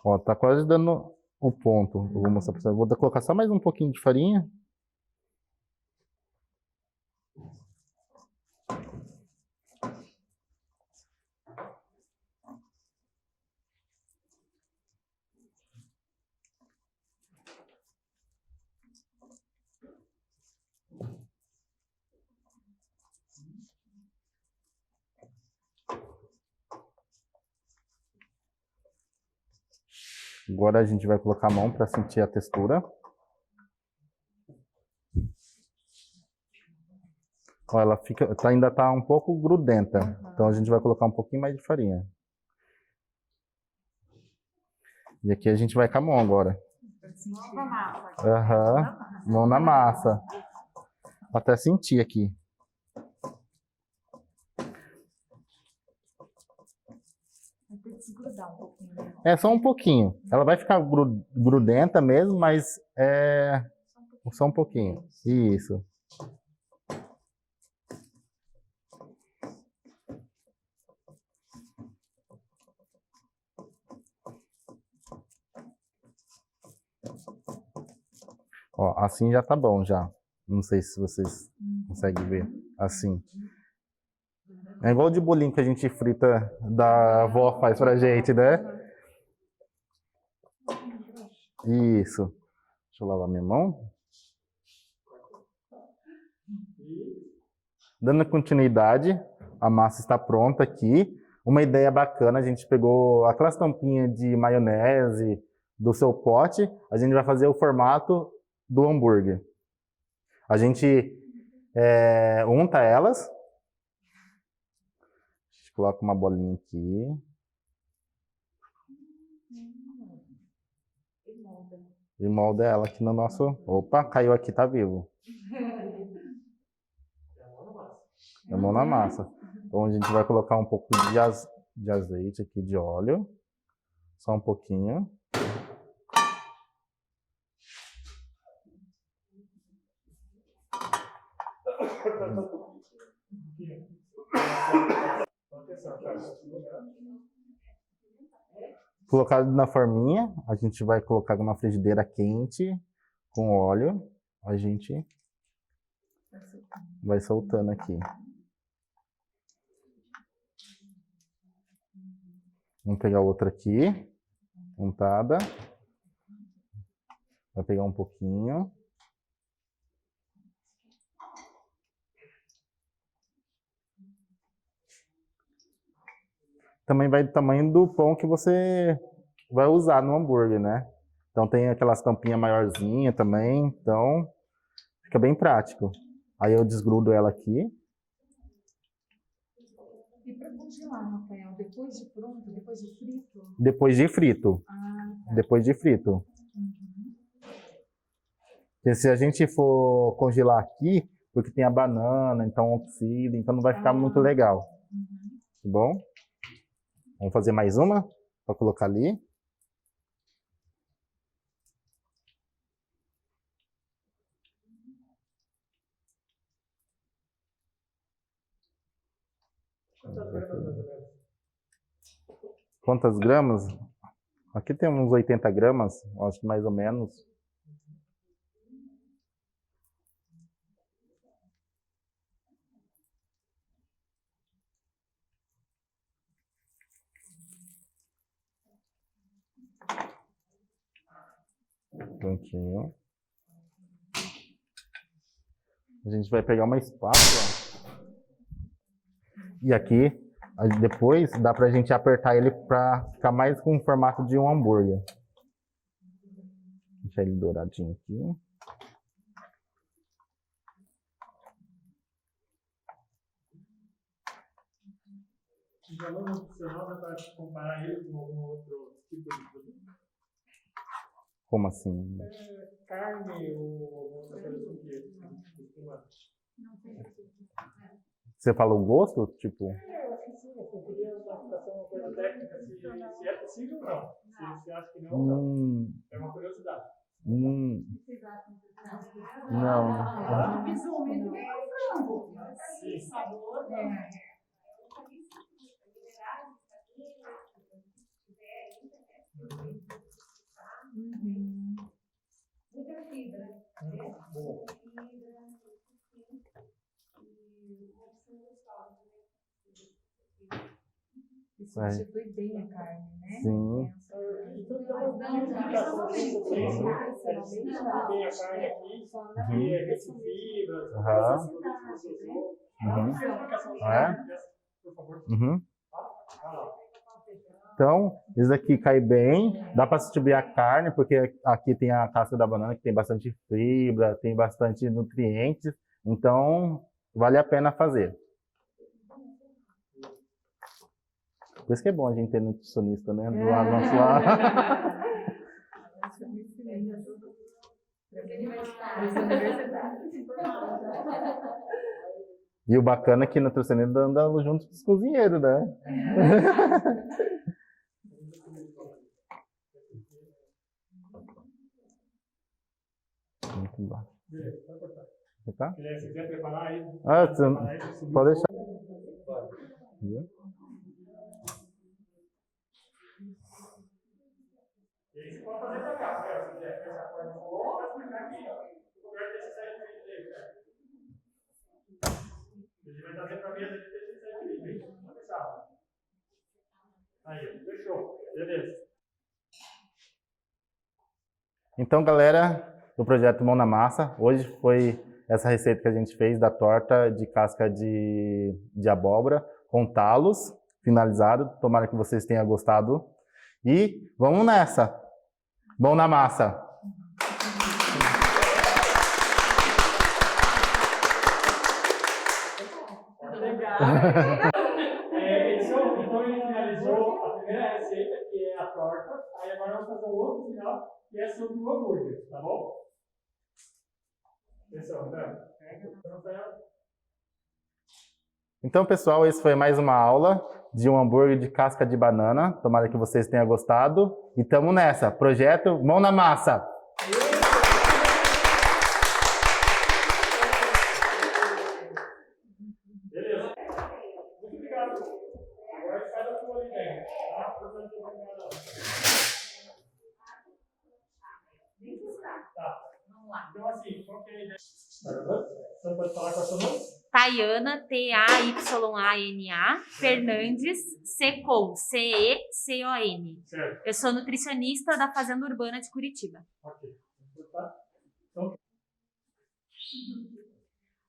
Ó, tá quase dando o ponto. Eu vou mostrar pra vocês. Vou colocar só mais um pouquinho de farinha. Agora a gente vai colocar a mão para sentir a textura. Ó, ela ainda tá um pouco grudenta. Então a gente vai colocar um pouquinho mais de farinha. E aqui a gente vai com a mão agora. Nova massa. Aham. Mão na massa. Até sentir aqui. Vai ter que desgrudar um pouquinho, né? É só um pouquinho. Ela vai ficar grudenta mesmo, mas é só um pouquinho. Isso. Ó, assim já tá bom já. Não sei se vocês conseguem ver. Assim. É igual de bolinho que a gente frita da avó faz pra gente, né? Isso. Deixa eu lavar minha mão. Dando continuidade, a massa está pronta aqui. Uma ideia bacana, a gente pegou aquelas tampinhas de maionese do seu pote, a gente vai fazer o formato do hambúrguer. A gente unta elas. A gente coloca uma bolinha aqui. E molda ela aqui no nosso... Opa, caiu aqui, tá vivo. É a mão na massa. Então a gente vai colocar um pouco de azeite aqui, de óleo. Só um pouquinho. Colocado na forminha, a gente vai colocar numa frigideira quente, com óleo. A gente vai soltando aqui. Vamos pegar outra aqui, untada. Vai pegar um pouquinho. Também vai do tamanho do pão que você vai usar no hambúrguer, né? Então tem aquelas tampinhas maiorzinhas também, então fica bem prático. Aí eu desgrudo ela aqui. E para congelar, Rafael, depois de pronto, depois de frito? Depois de frito. Ah, tá. Depois de frito. Porque se a gente for congelar aqui, porque tem a banana, então oxida, então não vai ficar muito legal. Tá bom? Vamos fazer mais uma para colocar ali. Quantas gramas? Aqui tem uns 80 gramas, acho que mais ou menos. Prontinho. A gente vai pegar uma espátula. E aqui, depois, dá pra gente apertar ele pra ficar mais com o formato de um hambúrguer. Deixar ele douradinho aqui. O valor nutricional dá para comparar ele com algum outro tipo de produto? Como assim? Carne ou outra coisa assim que costuma... Você fala o gosto? Tipo... Eu acho que sim, eu queria uma explicação, uma coisa técnica, se é possível ou não. Se você acha que não, não. É uma curiosidade. Não. Visualmente bem frango. Sim. Sabor. Muita fibra. Bom. E substitui bem a carne, né? Sim. Então, dá uma explicação assim, substitui bem a carne aqui, e é rico em fibras, Aham. uma explicação por favor. Então, esse daqui cai bem, dá para substituir a carne, porque aqui tem a casca da banana que tem bastante fibra, tem bastante nutrientes, então vale a pena fazer. Por isso que é bom a gente ter nutricionista, né? Do lado nosso lado. E o bacana é que nutricionista anda junto com os cozinheiros, né? Muito bom. Beleza, pode cortar. Tá? Se quiser preparar aí, Pode deixar. E aí você pode fazer pra cá, se quiser. Se essa forma for, pode ficar aqui, ó. trazer para a mesa aqui, deixa eu sair aqui, gente. Vamos deixar. Aí, fechou. Beleza. Então, galera do projeto Mão na Massa, hoje foi essa receita que a gente fez da torta de casca de abóbora com talos, finalizado. Tomara que vocês tenham gostado. E vamos nessa! Mão na massa! Então ele finalizou a primeira receita, que é a torta. Aí agora vamos fazer o outro final, que é sobre o hambúrguer, tá bom? Pessoal, Então, pessoal, esse foi mais uma aula de um hambúrguer de casca de banana. Tomara que vocês tenham gostado. E tamo nessa. Projeto Mão na Massa! Beleza. Muito obrigado. Agora a gente faz a tua ali dentro, tá? Tá. Vamos lá. Então, assim, qual que é a ideia? Você pode falar com a sua nome? Tayana, T-A-Y-A-N-A, Fernandes, Secon, C-E-C-O-N. Certo. Eu sou nutricionista da Fazenda Urbana de Curitiba. Ok. Então,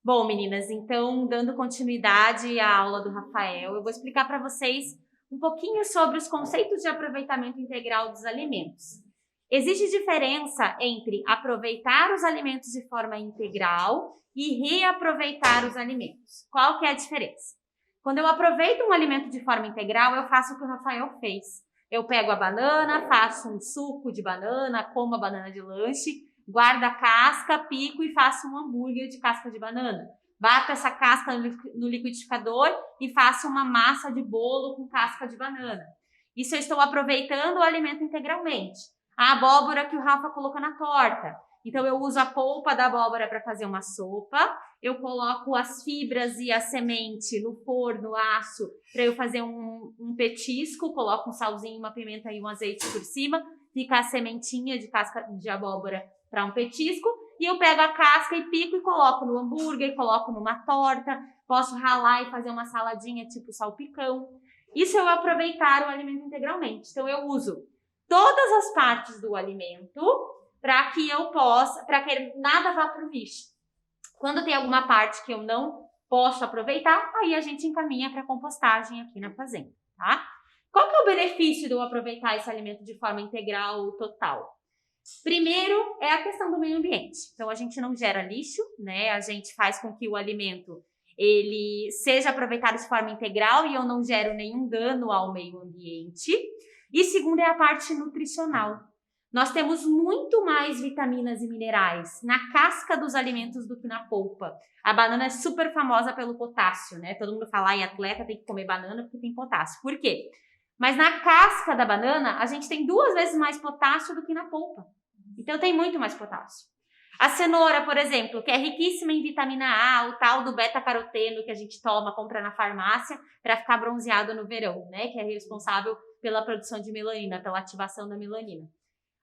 Bom, meninas, então, dando continuidade à aula do Rafael, eu vou explicar para vocês um pouquinho sobre os conceitos de aproveitamento integral dos alimentos. Existe diferença entre aproveitar os alimentos de forma integral e reaproveitar os alimentos. Qual que é a diferença? Quando eu aproveito um alimento de forma integral, eu faço o que o Rafael fez. Eu pego a banana, faço um suco de banana, como a banana de lanche, guardo a casca, pico e faço um hambúrguer de casca de banana. Bato essa casca no liquidificador e faço uma massa de bolo com casca de banana. Isso eu estou aproveitando o alimento integralmente. A abóbora que o Rafa colocou na torta. Então, eu uso a polpa da abóbora para fazer uma sopa. Eu coloco as fibras e a semente no forno, aço, para eu fazer um petisco. Coloco um salzinho, uma pimenta e um azeite por cima. Fica a sementinha de casca de abóbora para um petisco. E eu pego a casca e pico e coloco no hambúrguer, coloco numa torta. Posso ralar e fazer uma saladinha tipo salpicão. Isso eu aproveitar o alimento integralmente. Então, eu uso todas as partes do alimento para que eu possa, para que nada vá para o lixo. Quando tem alguma parte que eu não posso aproveitar, aí a gente encaminha para compostagem aqui na fazenda, tá? Qual que é o benefício de eu aproveitar esse alimento de forma integral, total? Primeiro é a questão do meio ambiente. Então a gente não gera lixo, né? A gente faz com que o alimento ele seja aproveitado de forma integral e eu não gero nenhum dano ao meio ambiente. E segundo é a parte nutricional. Nós temos muito mais vitaminas e minerais na casca dos alimentos do que na polpa. A banana é super famosa pelo potássio, né? Todo mundo fala em atleta tem que comer banana porque tem potássio. Por quê? Mas na casca da banana, a gente tem 2 vezes mais potássio do que na polpa. Então tem muito mais potássio. A cenoura, por exemplo, que é riquíssima em vitamina A, o tal do beta-caroteno que a gente compra na farmácia para ficar bronzeado no verão, né? Que é responsável pela produção de melanina, pela ativação da melanina.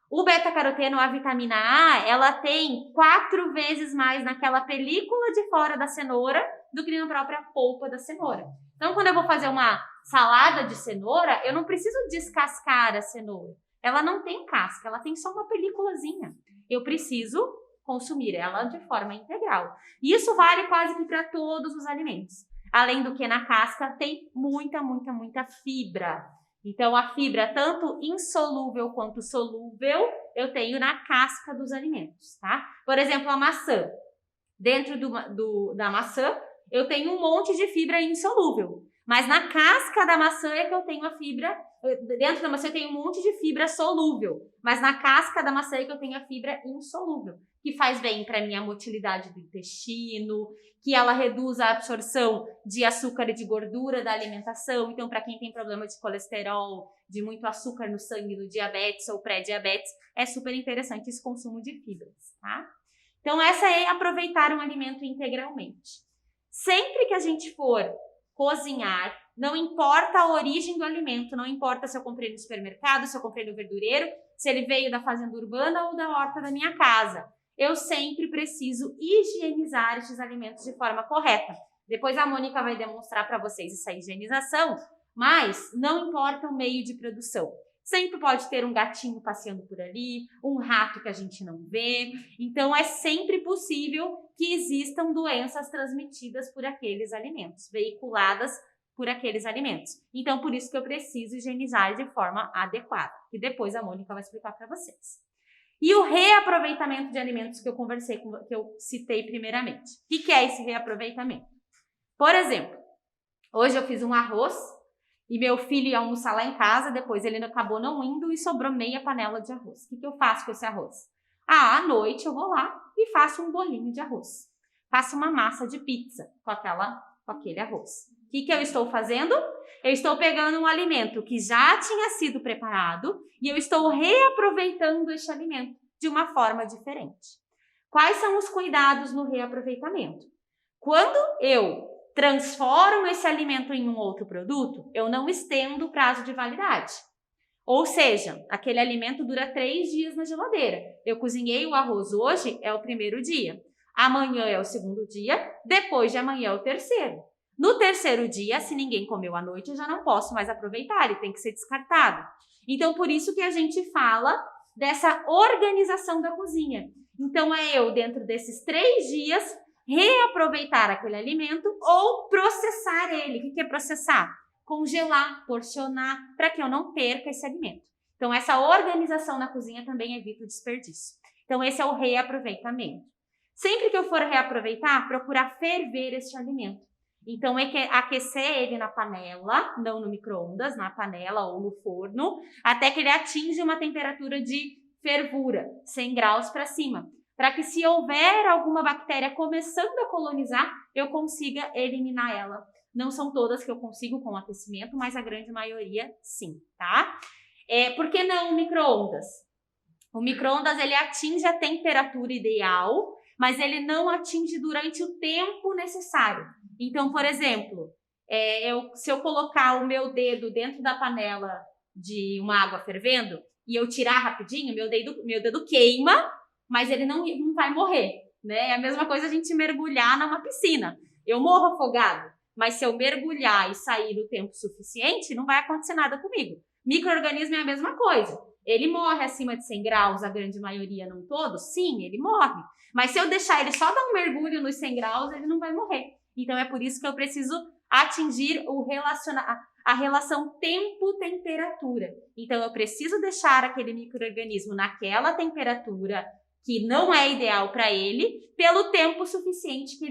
O beta-caroteno, a vitamina A, ela tem 4 vezes mais naquela película de fora da cenoura do que na própria polpa da cenoura. Então, quando eu vou fazer uma salada de cenoura, eu não preciso descascar a cenoura. Ela não tem casca, ela tem só uma películazinha. Eu preciso consumir ela de forma integral. E isso vale quase que para todos os alimentos. Além do que na casca tem muita fibra. Então, a fibra, tanto insolúvel quanto solúvel, eu tenho na casca dos alimentos, tá? Por exemplo, a maçã. Dentro da maçã, eu tenho um monte de fibra insolúvel. Mas na casca da maçã é que eu tenho a fibra... Dentro da maçã eu tenho um monte de fibra solúvel. Mas na casca da maçã é que eu tenho a fibra insolúvel. Que faz bem para minha motilidade do intestino, que ela reduz a absorção de açúcar e de gordura da alimentação. Então, para quem tem problema de colesterol, de muito açúcar no sangue, do diabetes ou pré-diabetes, é super interessante esse consumo de fibras, tá? Então, essa é aproveitar um alimento integralmente. Sempre que a gente for cozinhar, não importa a origem do alimento, não importa se eu comprei no supermercado, se eu comprei no verdureiro, se ele veio da fazenda urbana ou da horta da minha casa. Eu sempre preciso higienizar esses alimentos de forma correta. Depois a Mônica vai demonstrar para vocês essa higienização, mas não importa o meio de produção. Sempre pode ter um gatinho passeando por ali, um rato que a gente não vê. Então, é sempre possível que existam doenças transmitidas por aqueles alimentos, veiculadas por aqueles alimentos. Então, por isso que eu preciso higienizar de forma adequada, que depois a Mônica vai explicar para vocês. E o reaproveitamento de alimentos que eu citei primeiramente. O que é esse reaproveitamento? Por exemplo, hoje eu fiz um arroz e meu filho ia almoçar lá em casa, depois ele acabou não indo e sobrou meia panela de arroz. O que eu faço com esse arroz? À noite eu vou lá e faço um bolinho de arroz. Faço uma massa de pizza com aquele arroz. O que eu estou fazendo? Eu estou pegando um alimento que já tinha sido preparado e eu estou reaproveitando este alimento de uma forma diferente. Quais são os cuidados no reaproveitamento? Quando eu transformo esse alimento em um outro produto, eu não estendo o prazo de validade. Ou seja, aquele alimento dura 3 dias na geladeira. Eu cozinhei o arroz hoje, é o primeiro dia. Amanhã é o segundo dia, depois de amanhã é o terceiro. No terceiro dia, se ninguém comeu à noite, eu já não posso mais aproveitar, ele tem que ser descartado. Então, por isso que a gente fala dessa organização da cozinha. Então, é eu, dentro desses 3 dias, reaproveitar aquele alimento ou processar ele. O que é processar? Congelar, porcionar, para que eu não perca esse alimento. Então, essa organização na cozinha também evita o desperdício. Então, esse é o reaproveitamento. Sempre que eu for reaproveitar, procurar ferver este alimento. Então, é aquecer ele na panela, não no micro-ondas, na panela ou no forno, até que ele atinja uma temperatura de fervura, 100 graus para cima. Para que se houver alguma bactéria começando a colonizar, eu consiga eliminar ela. Não são todas que eu consigo com aquecimento, mas a grande maioria sim, tá? Por que não o micro-ondas? O micro-ondas, ele atinge a temperatura ideal, mas ele não atinge durante o tempo necessário. Então, por exemplo, se eu colocar o meu dedo dentro da panela de uma água fervendo e eu tirar rapidinho, meu dedo queima, mas ele não vai morrer, né? É a mesma coisa a gente mergulhar numa piscina. Eu morro afogado, mas se eu mergulhar e sair no tempo suficiente, não vai acontecer nada comigo. Micro-organismo é a mesma coisa. Ele morre acima de 100 graus, a grande maioria, não todos? Sim, ele morre. Mas se eu deixar ele só dar um mergulho nos 100 graus, ele não vai morrer. Então, é por isso que eu preciso atingir a relação tempo-temperatura. Então, eu preciso deixar aquele micro-organismo naquela temperatura que não é ideal para ele, pelo tempo suficiente que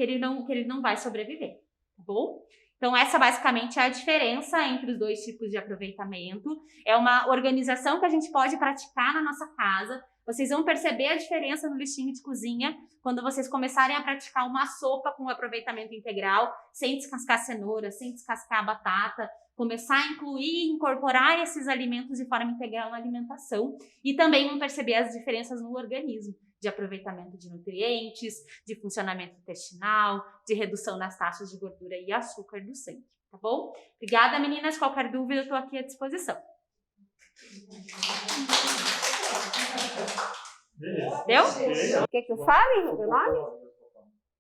ele não vai sobreviver, tá bom? Então, essa basicamente é a diferença entre os dois tipos de aproveitamento. É uma organização que a gente pode praticar na nossa casa. Vocês vão perceber a diferença no listinho de cozinha quando vocês começarem a praticar uma sopa com aproveitamento integral, sem descascar cenoura, sem descascar a batata, começar a incluir e incorporar esses alimentos de forma integral na alimentação e também vão perceber as diferenças no organismo, de aproveitamento de nutrientes, de funcionamento intestinal, de redução nas taxas de gordura e açúcar do sangue, tá bom? Obrigada, meninas. Qualquer dúvida, eu estou aqui à disposição. Deu? Quer que eu fale o meu nome?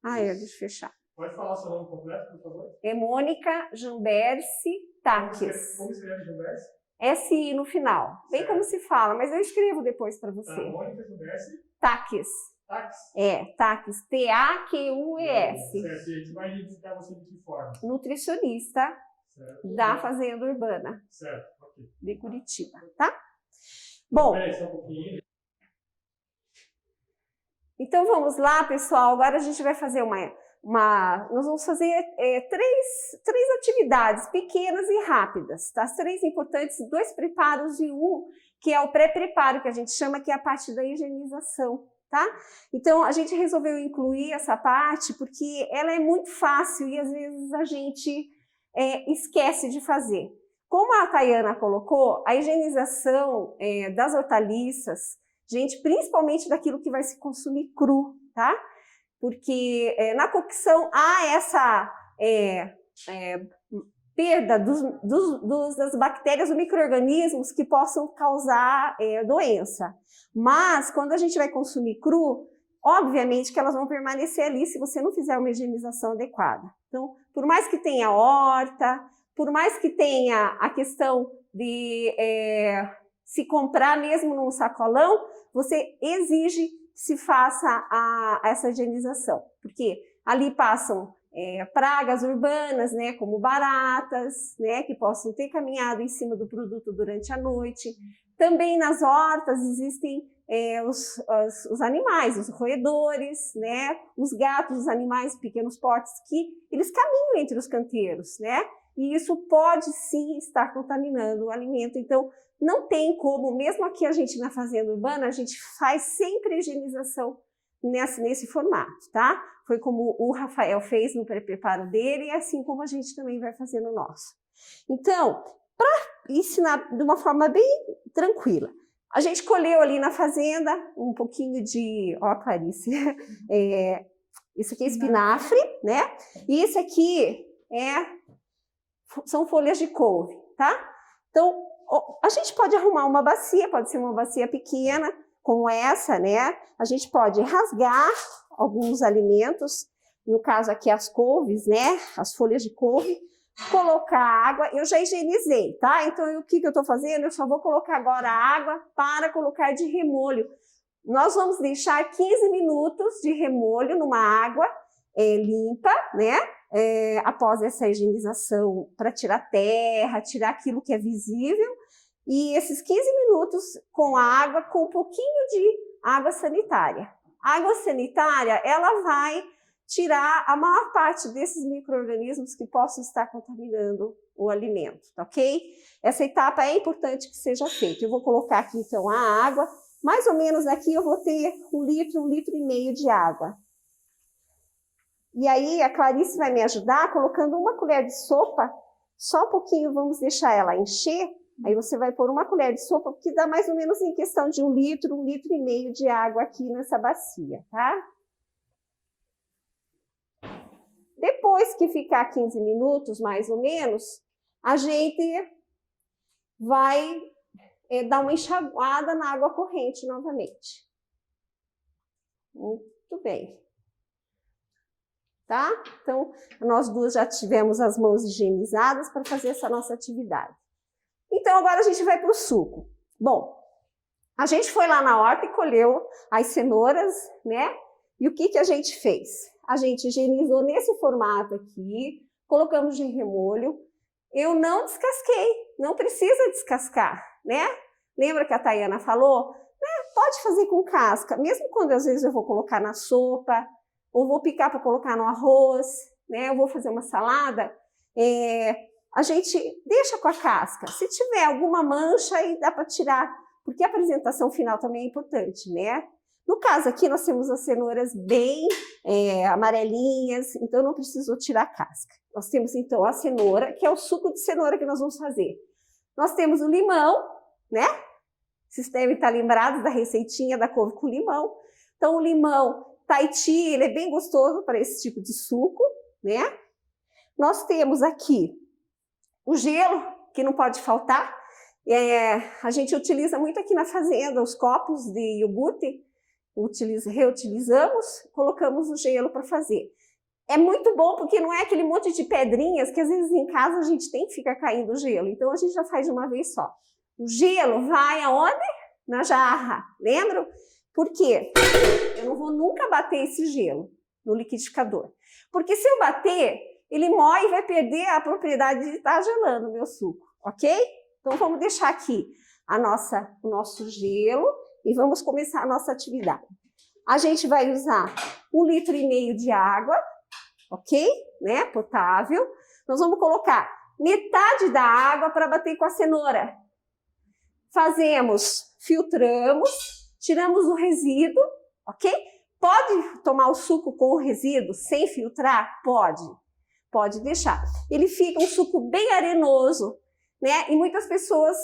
Deixa eu fechar. Pode falar seu nome completo, por favor? É Mônica Jambersi Taques. Como escreve Jambersi? S no final. Bem Certo. como se fala, mas eu escrevo depois para você. Mônica Jambersi Taques. Taques. Taques. T-A-Q-U-E-S. Certo. E a gente vai identificar você de que forma? Nutricionista da Fazenda Urbana. Certo, ok. De Curitiba, tá? Bom. Peraí, só um pouquinho. Então vamos lá, pessoal. Agora a gente vai fazer nós vamos fazer três atividades pequenas e rápidas, tá? As 3 importantes, 2 preparos e um que é o pré-preparo, que a gente chama, que é a parte da higienização, tá? Então a gente resolveu incluir essa parte porque ela é muito fácil e às vezes a gente esquece de fazer. Como a Tayana colocou, a higienização das hortaliças, gente, principalmente daquilo que vai se consumir cru, tá? Porque na cocção há essa perda das bactérias ou micro-organismos que possam causar doença. Mas, quando a gente vai consumir cru, obviamente que elas vão permanecer ali se você não fizer uma higienização adequada. Então, por mais que tenha horta, por mais que tenha a questão de se comprar mesmo num sacolão, você exige que se faça essa higienização, porque ali passam pragas urbanas, né, como baratas, né, que possam ter caminhado em cima do produto durante a noite. Também nas hortas existem os animais, os roedores, né, os gatos, os animais de pequenos portes, que eles caminham entre os canteiros, né, e isso pode sim estar contaminando o alimento. Então, não tem como, mesmo aqui a gente na fazenda urbana, a gente faz sempre higienização nesse formato, tá? Foi como o Rafael fez no pré-preparo dele, e assim como a gente também vai fazer no nosso. Então, para ensinar de uma forma bem tranquila, a gente colheu ali na fazenda um pouquinho de, ó, Clarice, isso aqui é espinafre, né? E isso aqui são folhas de couve, tá? Então, a gente pode arrumar uma bacia, pode ser uma bacia pequena, como essa, né? A gente pode rasgar alguns alimentos, no caso aqui as couves, né? As folhas de couve, colocar água. Eu já higienizei, tá? Então, o que eu tô fazendo? Eu só vou colocar agora água para colocar de remolho. Nós vamos deixar 15 minutos de remolho numa água limpa, né? Após essa higienização, para tirar terra, tirar aquilo que é visível. E esses 15 minutos com água, com um pouquinho de água sanitária. A água sanitária, ela vai tirar a maior parte desses micro-organismos que possam estar contaminando o alimento, tá ok? Essa etapa é importante que seja feita. Eu vou colocar aqui, então, a água. Mais ou menos aqui eu vou ter 1 litro e meio de água. E aí a Clarice vai me ajudar colocando 1 colher de sopa, só um pouquinho, vamos deixar ela encher. Aí você vai pôr 1 colher de sopa, porque dá mais ou menos em questão de 1 litro e meio de água aqui nessa bacia, tá? Depois que ficar 15 minutos, mais ou menos, a gente vai dar uma enxaguada na água corrente novamente. Muito bem. Tá? Então, nós duas já tivemos as mãos higienizadas para fazer essa nossa atividade. Então, agora a gente vai para o suco. Bom, a gente foi lá na horta e colheu as cenouras, né? E o que a gente fez? A gente higienizou nesse formato aqui, colocamos de remolho. Eu não descasquei, não precisa descascar, né? Lembra que a Tayana falou? Pode fazer com casca, mesmo quando às vezes eu vou colocar na sopa, ou vou picar para colocar no arroz, né? Eu vou fazer uma salada, a gente deixa com a casca. Se tiver alguma mancha, aí dá para tirar, porque a apresentação final também é importante, né? No caso aqui, nós temos as cenouras bem amarelinhas, então não precisou tirar a casca. Nós temos, então, a cenoura, que é o suco de cenoura que nós vamos fazer. Nós temos o limão, né? Vocês devem estar lembrados da receitinha da couve com limão. Então, o limão Tahiti, ele é bem gostoso para esse tipo de suco, né? Nós temos aqui o gelo, que não pode faltar. A gente utiliza muito aqui na fazenda os copos de iogurte, reutilizamos, colocamos o gelo para fazer. É muito bom porque não é aquele monte de pedrinhas que às vezes em casa a gente tem que ficar caindo o gelo. Então a gente já faz de uma vez só. O gelo vai aonde? Na jarra, lembram? Por quê? Eu não vou nunca bater esse gelo no liquidificador. Porque se eu bater, ele moe e vai perder a propriedade de estar gelando o meu suco, ok? Então vamos deixar aqui o nosso gelo e vamos começar a nossa atividade. A gente vai usar 1,5 litro de água, ok? Né? Potável. Nós vamos colocar metade da água para bater com a cenoura. Filtramos, tiramos o resíduo, ok? Pode tomar o suco com o resíduo sem filtrar? Pode deixar. Ele fica um suco bem arenoso, né? E muitas pessoas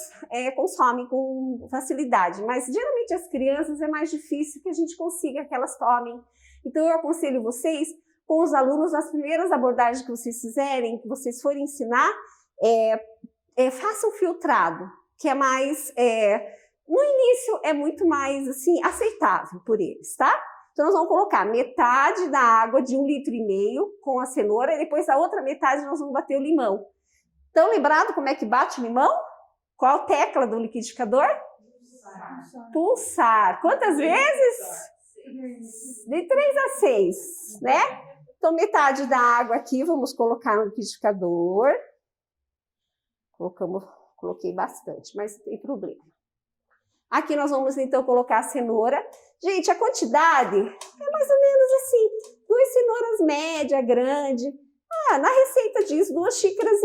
consomem com facilidade, mas geralmente as crianças é mais difícil que a gente consiga que elas tomem. Então eu aconselho vocês, com os alunos, as primeiras abordagens que vocês fizerem, que vocês forem ensinar, façam filtrado, que é mais, no início é muito mais assim, aceitável por eles, tá? Então, nós vamos colocar metade da água de 1,5 litro com a cenoura, e depois a outra metade nós vamos bater o limão. Estão lembrados como é que bate o limão? Qual tecla do liquidificador? Pulsar. Quantas vezes? De 3 a 6, né? Então, metade da água aqui, vamos colocar no liquidificador. Coloquei bastante, mas não tem problema. Aqui nós vamos, então, colocar a cenoura. Gente, a quantidade é mais ou menos assim, 2 cenouras média, grande. Na receita diz 2,5 xícaras,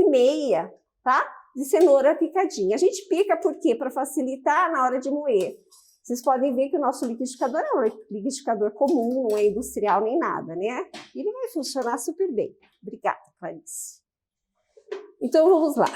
tá? De cenoura picadinha. A gente pica por quê? Para facilitar na hora de moer. Vocês podem ver que o nosso liquidificador é um liquidificador comum, não é industrial nem nada, né? Ele vai funcionar super bem. Obrigada, Clarice. Então, vamos lá.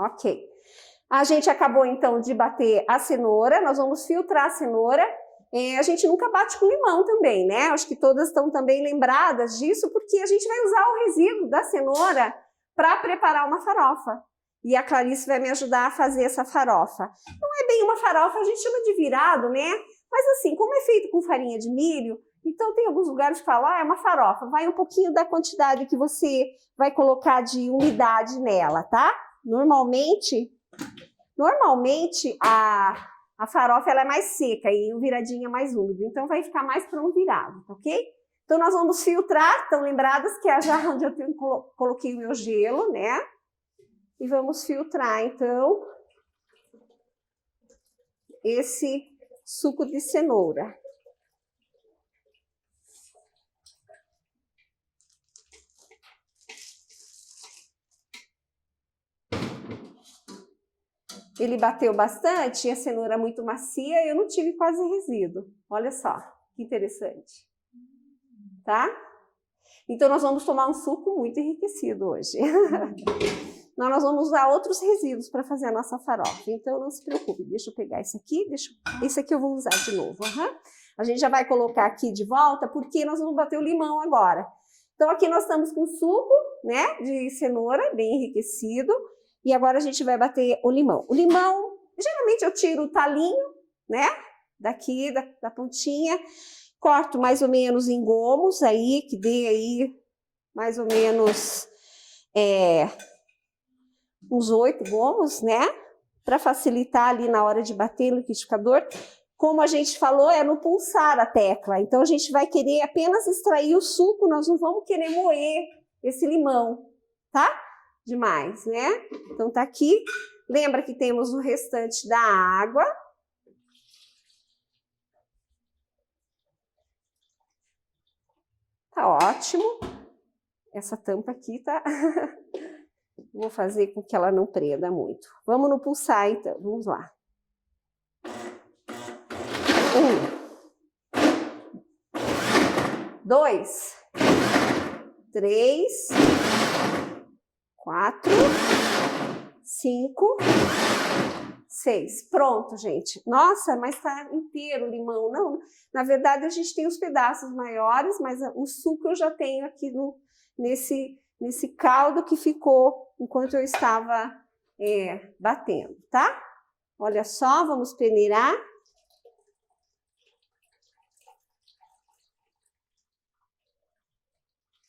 Ok. A gente acabou, então, de bater a cenoura. Nós vamos filtrar a cenoura. A gente nunca bate com limão também, né? Acho que todas estão também lembradas disso, porque a gente vai usar o resíduo da cenoura para preparar uma farofa. E a Clarice vai me ajudar a fazer essa farofa. Não é bem uma farofa, a gente chama de virado, né? Mas assim, como é feito com farinha de milho, então tem alguns lugares que falam, é uma farofa. Vai um pouquinho da quantidade que você vai colocar de umidade nela, tá? Normalmente a farofa ela é mais seca e o viradinho é mais úmido, então vai ficar mais para um virado, ok? Então nós vamos filtrar, estão lembradas que é a jarra onde eu coloquei o meu gelo, né? E vamos filtrar, então, esse suco de cenoura. Ele bateu bastante e a cenoura muito macia e eu não tive quase resíduo. Olha só, que interessante. Tá? Então, nós vamos tomar um suco muito enriquecido hoje. Nós vamos usar outros resíduos para fazer a nossa farofa. Então, não se preocupe. Deixa eu pegar esse aqui. Esse aqui eu vou usar de novo. A gente já vai colocar aqui de volta, porque nós vamos bater o limão agora. Então, aqui nós estamos com suco, né, de cenoura, bem enriquecido. E agora a gente vai bater o limão. O limão, geralmente eu tiro o talinho, né? Daqui, da pontinha. Corto mais ou menos em gomos aí, que dê aí mais ou menos uns 8 gomos, né? Para facilitar ali na hora de bater no liquidificador. Como a gente falou, é no pulsar a tecla. Então a gente vai querer apenas extrair o suco, nós não vamos querer moer esse limão, tá? Demais, né? Então tá aqui. Lembra que temos o restante da água. Tá ótimo. Essa tampa aqui tá... Vou fazer com que ela não prenda muito. Vamos no pulsar, então. Vamos lá. 1, 2, 3... 4, 5, 6. Pronto, gente. Nossa, mas tá inteiro o limão. Não, na verdade a gente tem os pedaços maiores, mas o suco eu já tenho aqui nesse caldo que ficou enquanto eu estava batendo, tá? Olha só, vamos peneirar.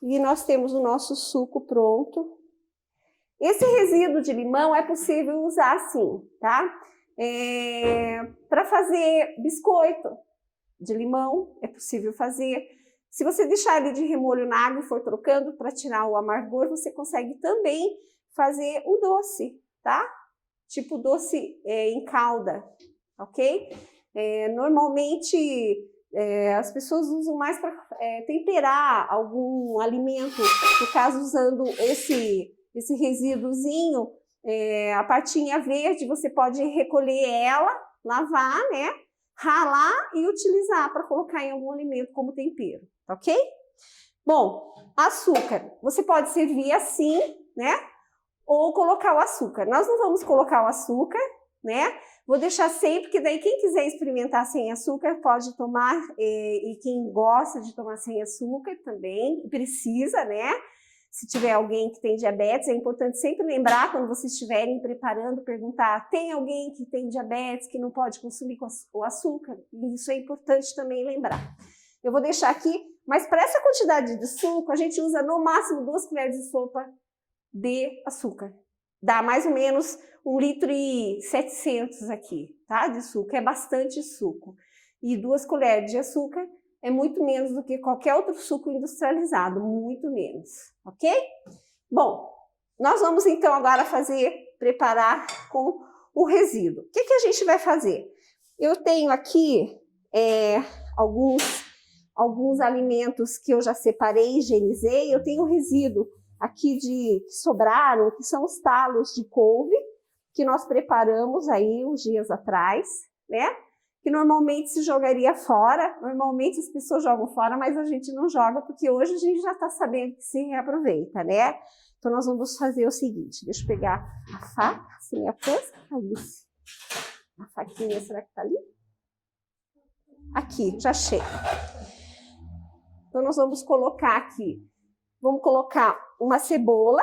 E nós temos o nosso suco pronto. Esse resíduo de limão é possível usar sim, tá? Para fazer biscoito de limão, é possível fazer. Se você deixar ele de remolho na água e for trocando para tirar o amargor, você consegue também fazer um doce, tá? Tipo doce em calda, ok? Normalmente as pessoas usam mais para temperar algum alimento, no caso usando esse resíduozinho, a partinha verde, você pode recolher ela, lavar, né? Ralar e utilizar para colocar em algum alimento como tempero, ok? Bom, açúcar, você pode servir assim, né? Ou colocar o açúcar. Nós não vamos colocar o açúcar, né? Vou deixar sempre, que daí quem quiser experimentar sem açúcar pode tomar, e quem gosta de tomar sem açúcar também, precisa, né? Se tiver alguém que tem diabetes, é importante sempre lembrar, quando vocês estiverem preparando, perguntar, tem alguém que tem diabetes, que não pode consumir o açúcar? Isso é importante também lembrar. Eu vou deixar aqui, mas para essa quantidade de suco, a gente usa no máximo 2 colheres de sopa de açúcar. Dá mais ou menos 1,7 litro aqui, tá? De suco, é bastante suco. E 2 colheres de açúcar é muito menos do que qualquer outro suco industrializado, muito menos, ok? Bom, nós vamos então agora preparar com o resíduo. O que que a gente vai fazer? Eu tenho aqui alguns alimentos que eu já separei, higienizei. Eu tenho resíduo aqui que sobraram, que são os talos de couve, que nós preparamos aí uns dias atrás, né? Que normalmente se jogaria fora, normalmente as pessoas jogam fora, mas a gente não joga, porque hoje a gente já está sabendo que se reaproveita, né? Então nós vamos fazer o seguinte, deixa eu pegar a faca, se me alcança, Alice. A faquinha, será que tá ali? Aqui, já chega. Então nós vamos colocar aqui, vamos colocar uma cebola.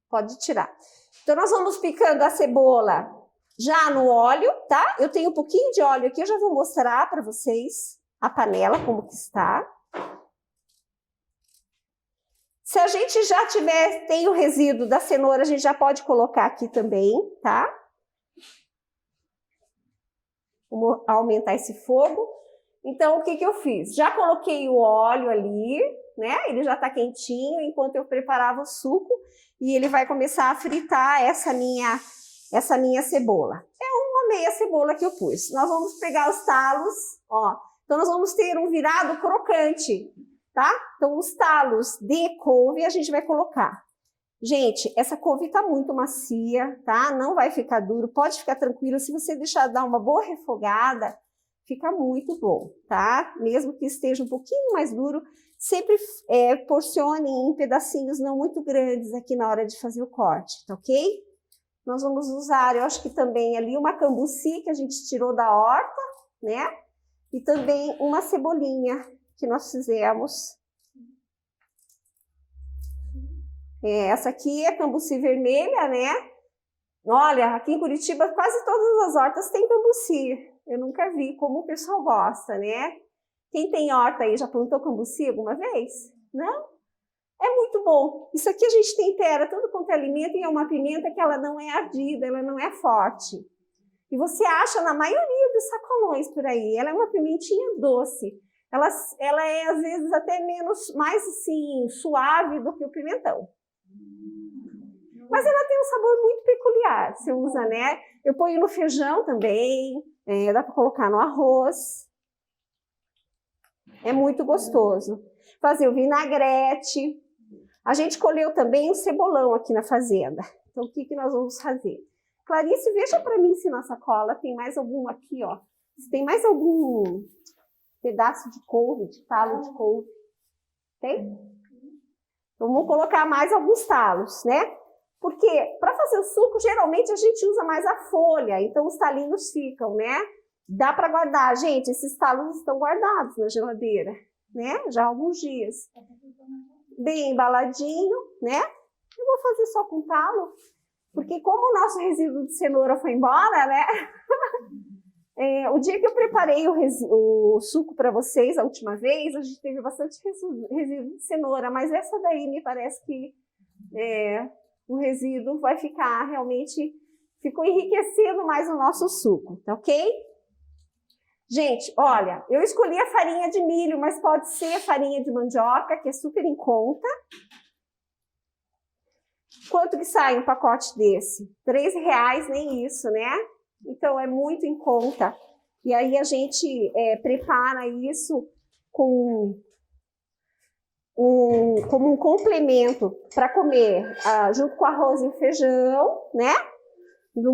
Pode tirar. Então, nós vamos picando a cebola já no óleo, tá? Eu tenho um pouquinho de óleo aqui, eu já vou mostrar para vocês a panela, como que está. Se a gente já tem o resíduo da cenoura, a gente já pode colocar aqui também, tá? Vamos aumentar esse fogo. Então, o que que eu fiz? Já coloquei o óleo ali, né? Ele já tá quentinho, enquanto eu preparava o suco. E ele vai começar a fritar essa minha cebola. É uma meia cebola que eu pus. Nós vamos pegar os talos, ó. Então, nós vamos ter um virado crocante, tá? Então, os talos de couve a gente vai colocar. Gente, essa couve tá muito macia, tá? Não vai ficar duro, pode ficar tranquilo. Se você deixar dar uma boa refogada, fica muito bom, tá? Mesmo que esteja um pouquinho mais duro, sempre porcione em pedacinhos não muito grandes aqui na hora de fazer o corte, tá ok? Nós vamos usar, eu acho que também ali uma cambuci que a gente tirou da horta, né? E também uma cebolinha que nós fizemos. Essa aqui é cambuci vermelha, né? Olha, aqui em Curitiba quase todas as hortas têm cambuci. Eu nunca vi como o pessoal gosta, né? Quem tem horta aí já plantou cambuci alguma vez? Não? É muito bom. Isso aqui a gente tempera tudo quanto é alimento e é uma pimenta que ela não é ardida, ela não é forte. E você acha na maioria dos sacolões por aí. Ela é uma pimentinha doce. Ela é às vezes até mais assim, suave do que o pimentão. Mas ela tem um sabor muito peculiar. Você usa, né? Eu ponho no feijão também, dá para colocar no arroz. É muito gostoso. Fazer o vinagrete. A gente colheu também um cebolão aqui na fazenda. Então, o que que nós vamos fazer? Clarice, veja para mim se na sacola tem mais algum aqui, ó. Se tem mais algum pedaço de couve, de talo de couve. Tem? Então, vamos colocar mais alguns talos, né? Porque para fazer o suco, geralmente a gente usa mais a folha. Então, os talinhos ficam, né? Dá para guardar. Gente, esses talos estão guardados na geladeira, né? Já há alguns dias. Bem embaladinho, né? Eu vou fazer só com talo, porque como o nosso resíduo de cenoura foi embora, né? O dia que eu preparei o suco para vocês, a última vez, a gente teve bastante resíduo de cenoura, mas essa daí me parece que o resíduo vai ficar realmente, ficou enriquecendo mais o nosso suco, tá ok? Gente, olha, eu escolhi a farinha de milho, mas pode ser farinha de mandioca, que é super em conta. Quanto que sai um pacote desse? R$3, nem isso, né? Então, é muito em conta. E aí, a gente prepara isso como um complemento para comer junto com arroz e feijão, né? De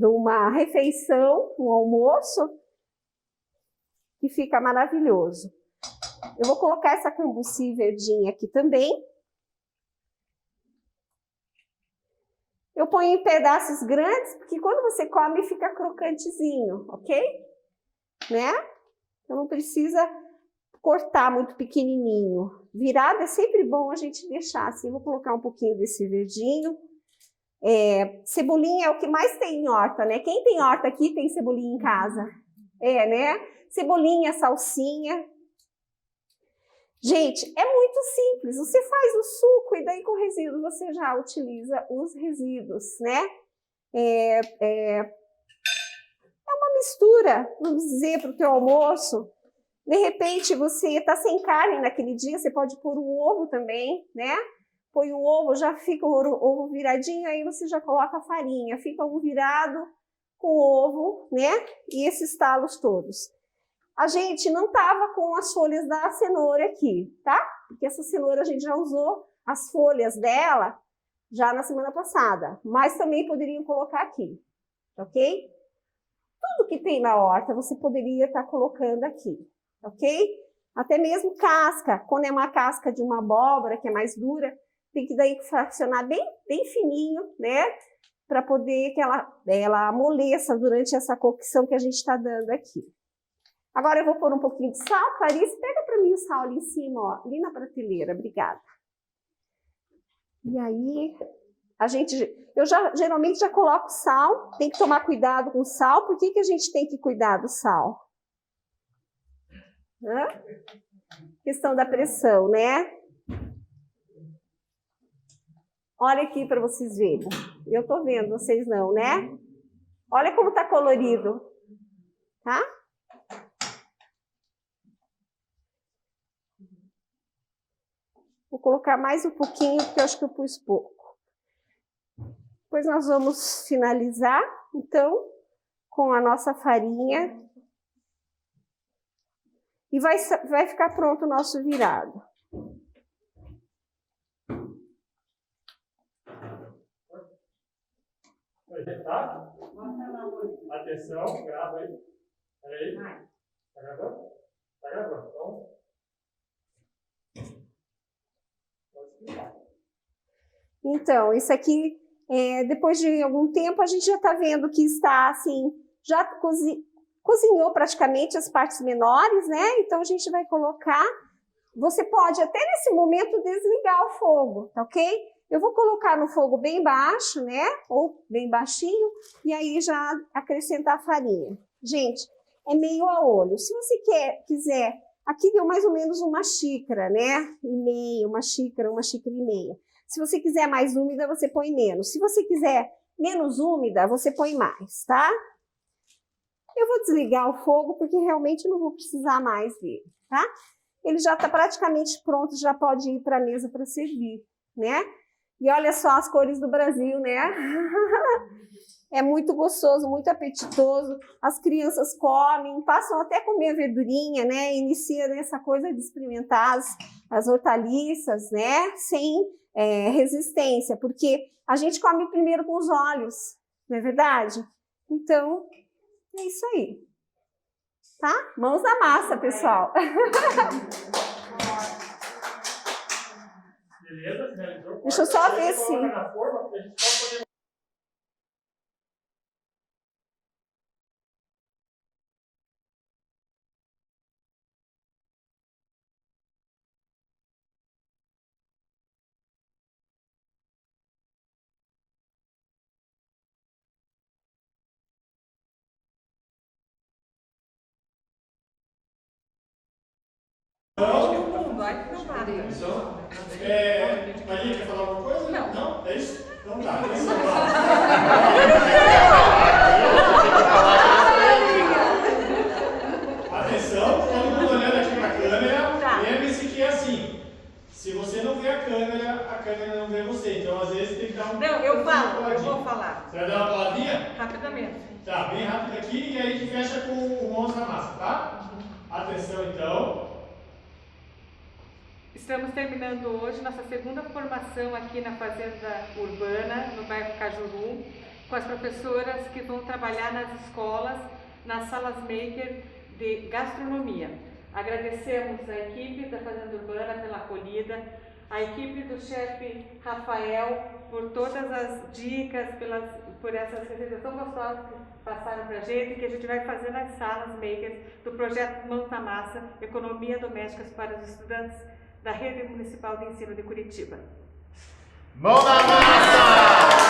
uma refeição, um almoço, que fica maravilhoso. Eu vou colocar essa cambuci verdinha aqui também. Eu ponho em pedaços grandes, porque quando você come fica crocantezinho, ok? Né? Então não precisa cortar muito pequenininho. Virado é sempre bom a gente deixar assim. Vou colocar um pouquinho desse verdinho. Cebolinha é o que mais tem em horta, né? Quem tem horta aqui tem cebolinha em casa. Né? Cebolinha, salsinha. Gente, é muito simples. Você faz o suco e daí com resíduos você já utiliza os resíduos, né? É uma mistura, vamos dizer, para o teu almoço. De repente você está sem carne naquele dia, você pode pôr um ovo também, né? Põe o ovo, já fica o ovo viradinho, aí você já coloca a farinha. Fica um virado com ovo, né? E esses talos todos. A gente não estava com as folhas da cenoura aqui, tá? Porque essa cenoura a gente já usou as folhas dela já na semana passada. Mas também poderiam colocar aqui, ok? Tudo que tem na horta você poderia estar colocando aqui, ok? Até mesmo casca. Quando é uma casca de uma abóbora que é mais dura, tem que daí fracionar bem fininho, né? Para poder que ela amoleça durante essa cocção que a gente está dando aqui. Agora eu vou pôr um pouquinho de sal. Clarice, pega para mim o sal ali em cima, ó, ali na prateleira, obrigada. E aí, eu geralmente já coloco sal, tem que tomar cuidado com o sal. Por que a gente tem que cuidar do sal? Questão da pressão, né? Olha aqui para vocês verem. Eu tô vendo, vocês não, né? Olha como tá colorido, tá? Vou colocar mais um pouquinho, porque eu acho que eu pus pouco. Depois nós vamos finalizar, então, com a nossa farinha. E vai ficar pronto o nosso virado. Tá? Atenção, grava aí. Peraí. Tá gravando? Tá gravando. Então. Então, isso aqui, depois de algum tempo, a gente já está vendo que está assim, já cozinhou praticamente as partes menores, né? Então, a gente vai colocar. Você pode até nesse momento desligar o fogo, tá ok? Eu vou colocar no fogo bem baixo, né? Ou bem baixinho, e aí já acrescentar a farinha. Gente, é meio a olho. Se você quiser, aqui deu mais ou menos uma xícara, né? E meia, uma xícara e meia. Se você quiser mais úmida, você põe menos. Se você quiser menos úmida, você põe mais, tá? Eu vou desligar o fogo, porque realmente não vou precisar mais dele, tá? Ele já está praticamente pronto, já pode ir para a mesa para servir, né? E olha só as cores do Brasil, né? É muito gostoso, muito apetitoso. As crianças comem, passam até a comer verdurinha, né? Inicia nessa coisa de experimentar as hortaliças, né? Sem resistência, porque a gente come primeiro com os olhos, não é verdade? Então, é isso aí. Tá? Mãos na massa, pessoal. Beleza? Finalizou? Deixa eu só ver se... Na forma, porque a gente pode poder... Maria, quer falar alguma coisa? Não. Não? É isso? Então tá. Atenção, todo mundo olhando aqui pra câmera. Lembre-se que é assim. Se você não vê a câmera não vê você. Então, às vezes, tem que dar um... Não, eu vou falar. Você vai dar uma palavrinha? Rapidamente. Tá, bem rápido aqui e aí a gente fecha com o mãos na massa, tá? Atenção, então. Estamos terminando hoje nossa segunda formação aqui na Fazenda Urbana, no bairro Cajuru, com as professoras que vão trabalhar nas escolas, nas salas maker de gastronomia. Agradecemos a equipe da Fazenda Urbana pela acolhida, a equipe do chefe Rafael por todas as dicas, por essas receitas tão gostosas que passaram para a gente, que a gente vai fazer nas salas makers do projeto Mãos na Massa, Economia Doméstica para os estudantes da Rede Municipal de Ensino de Curitiba. Mão na massa!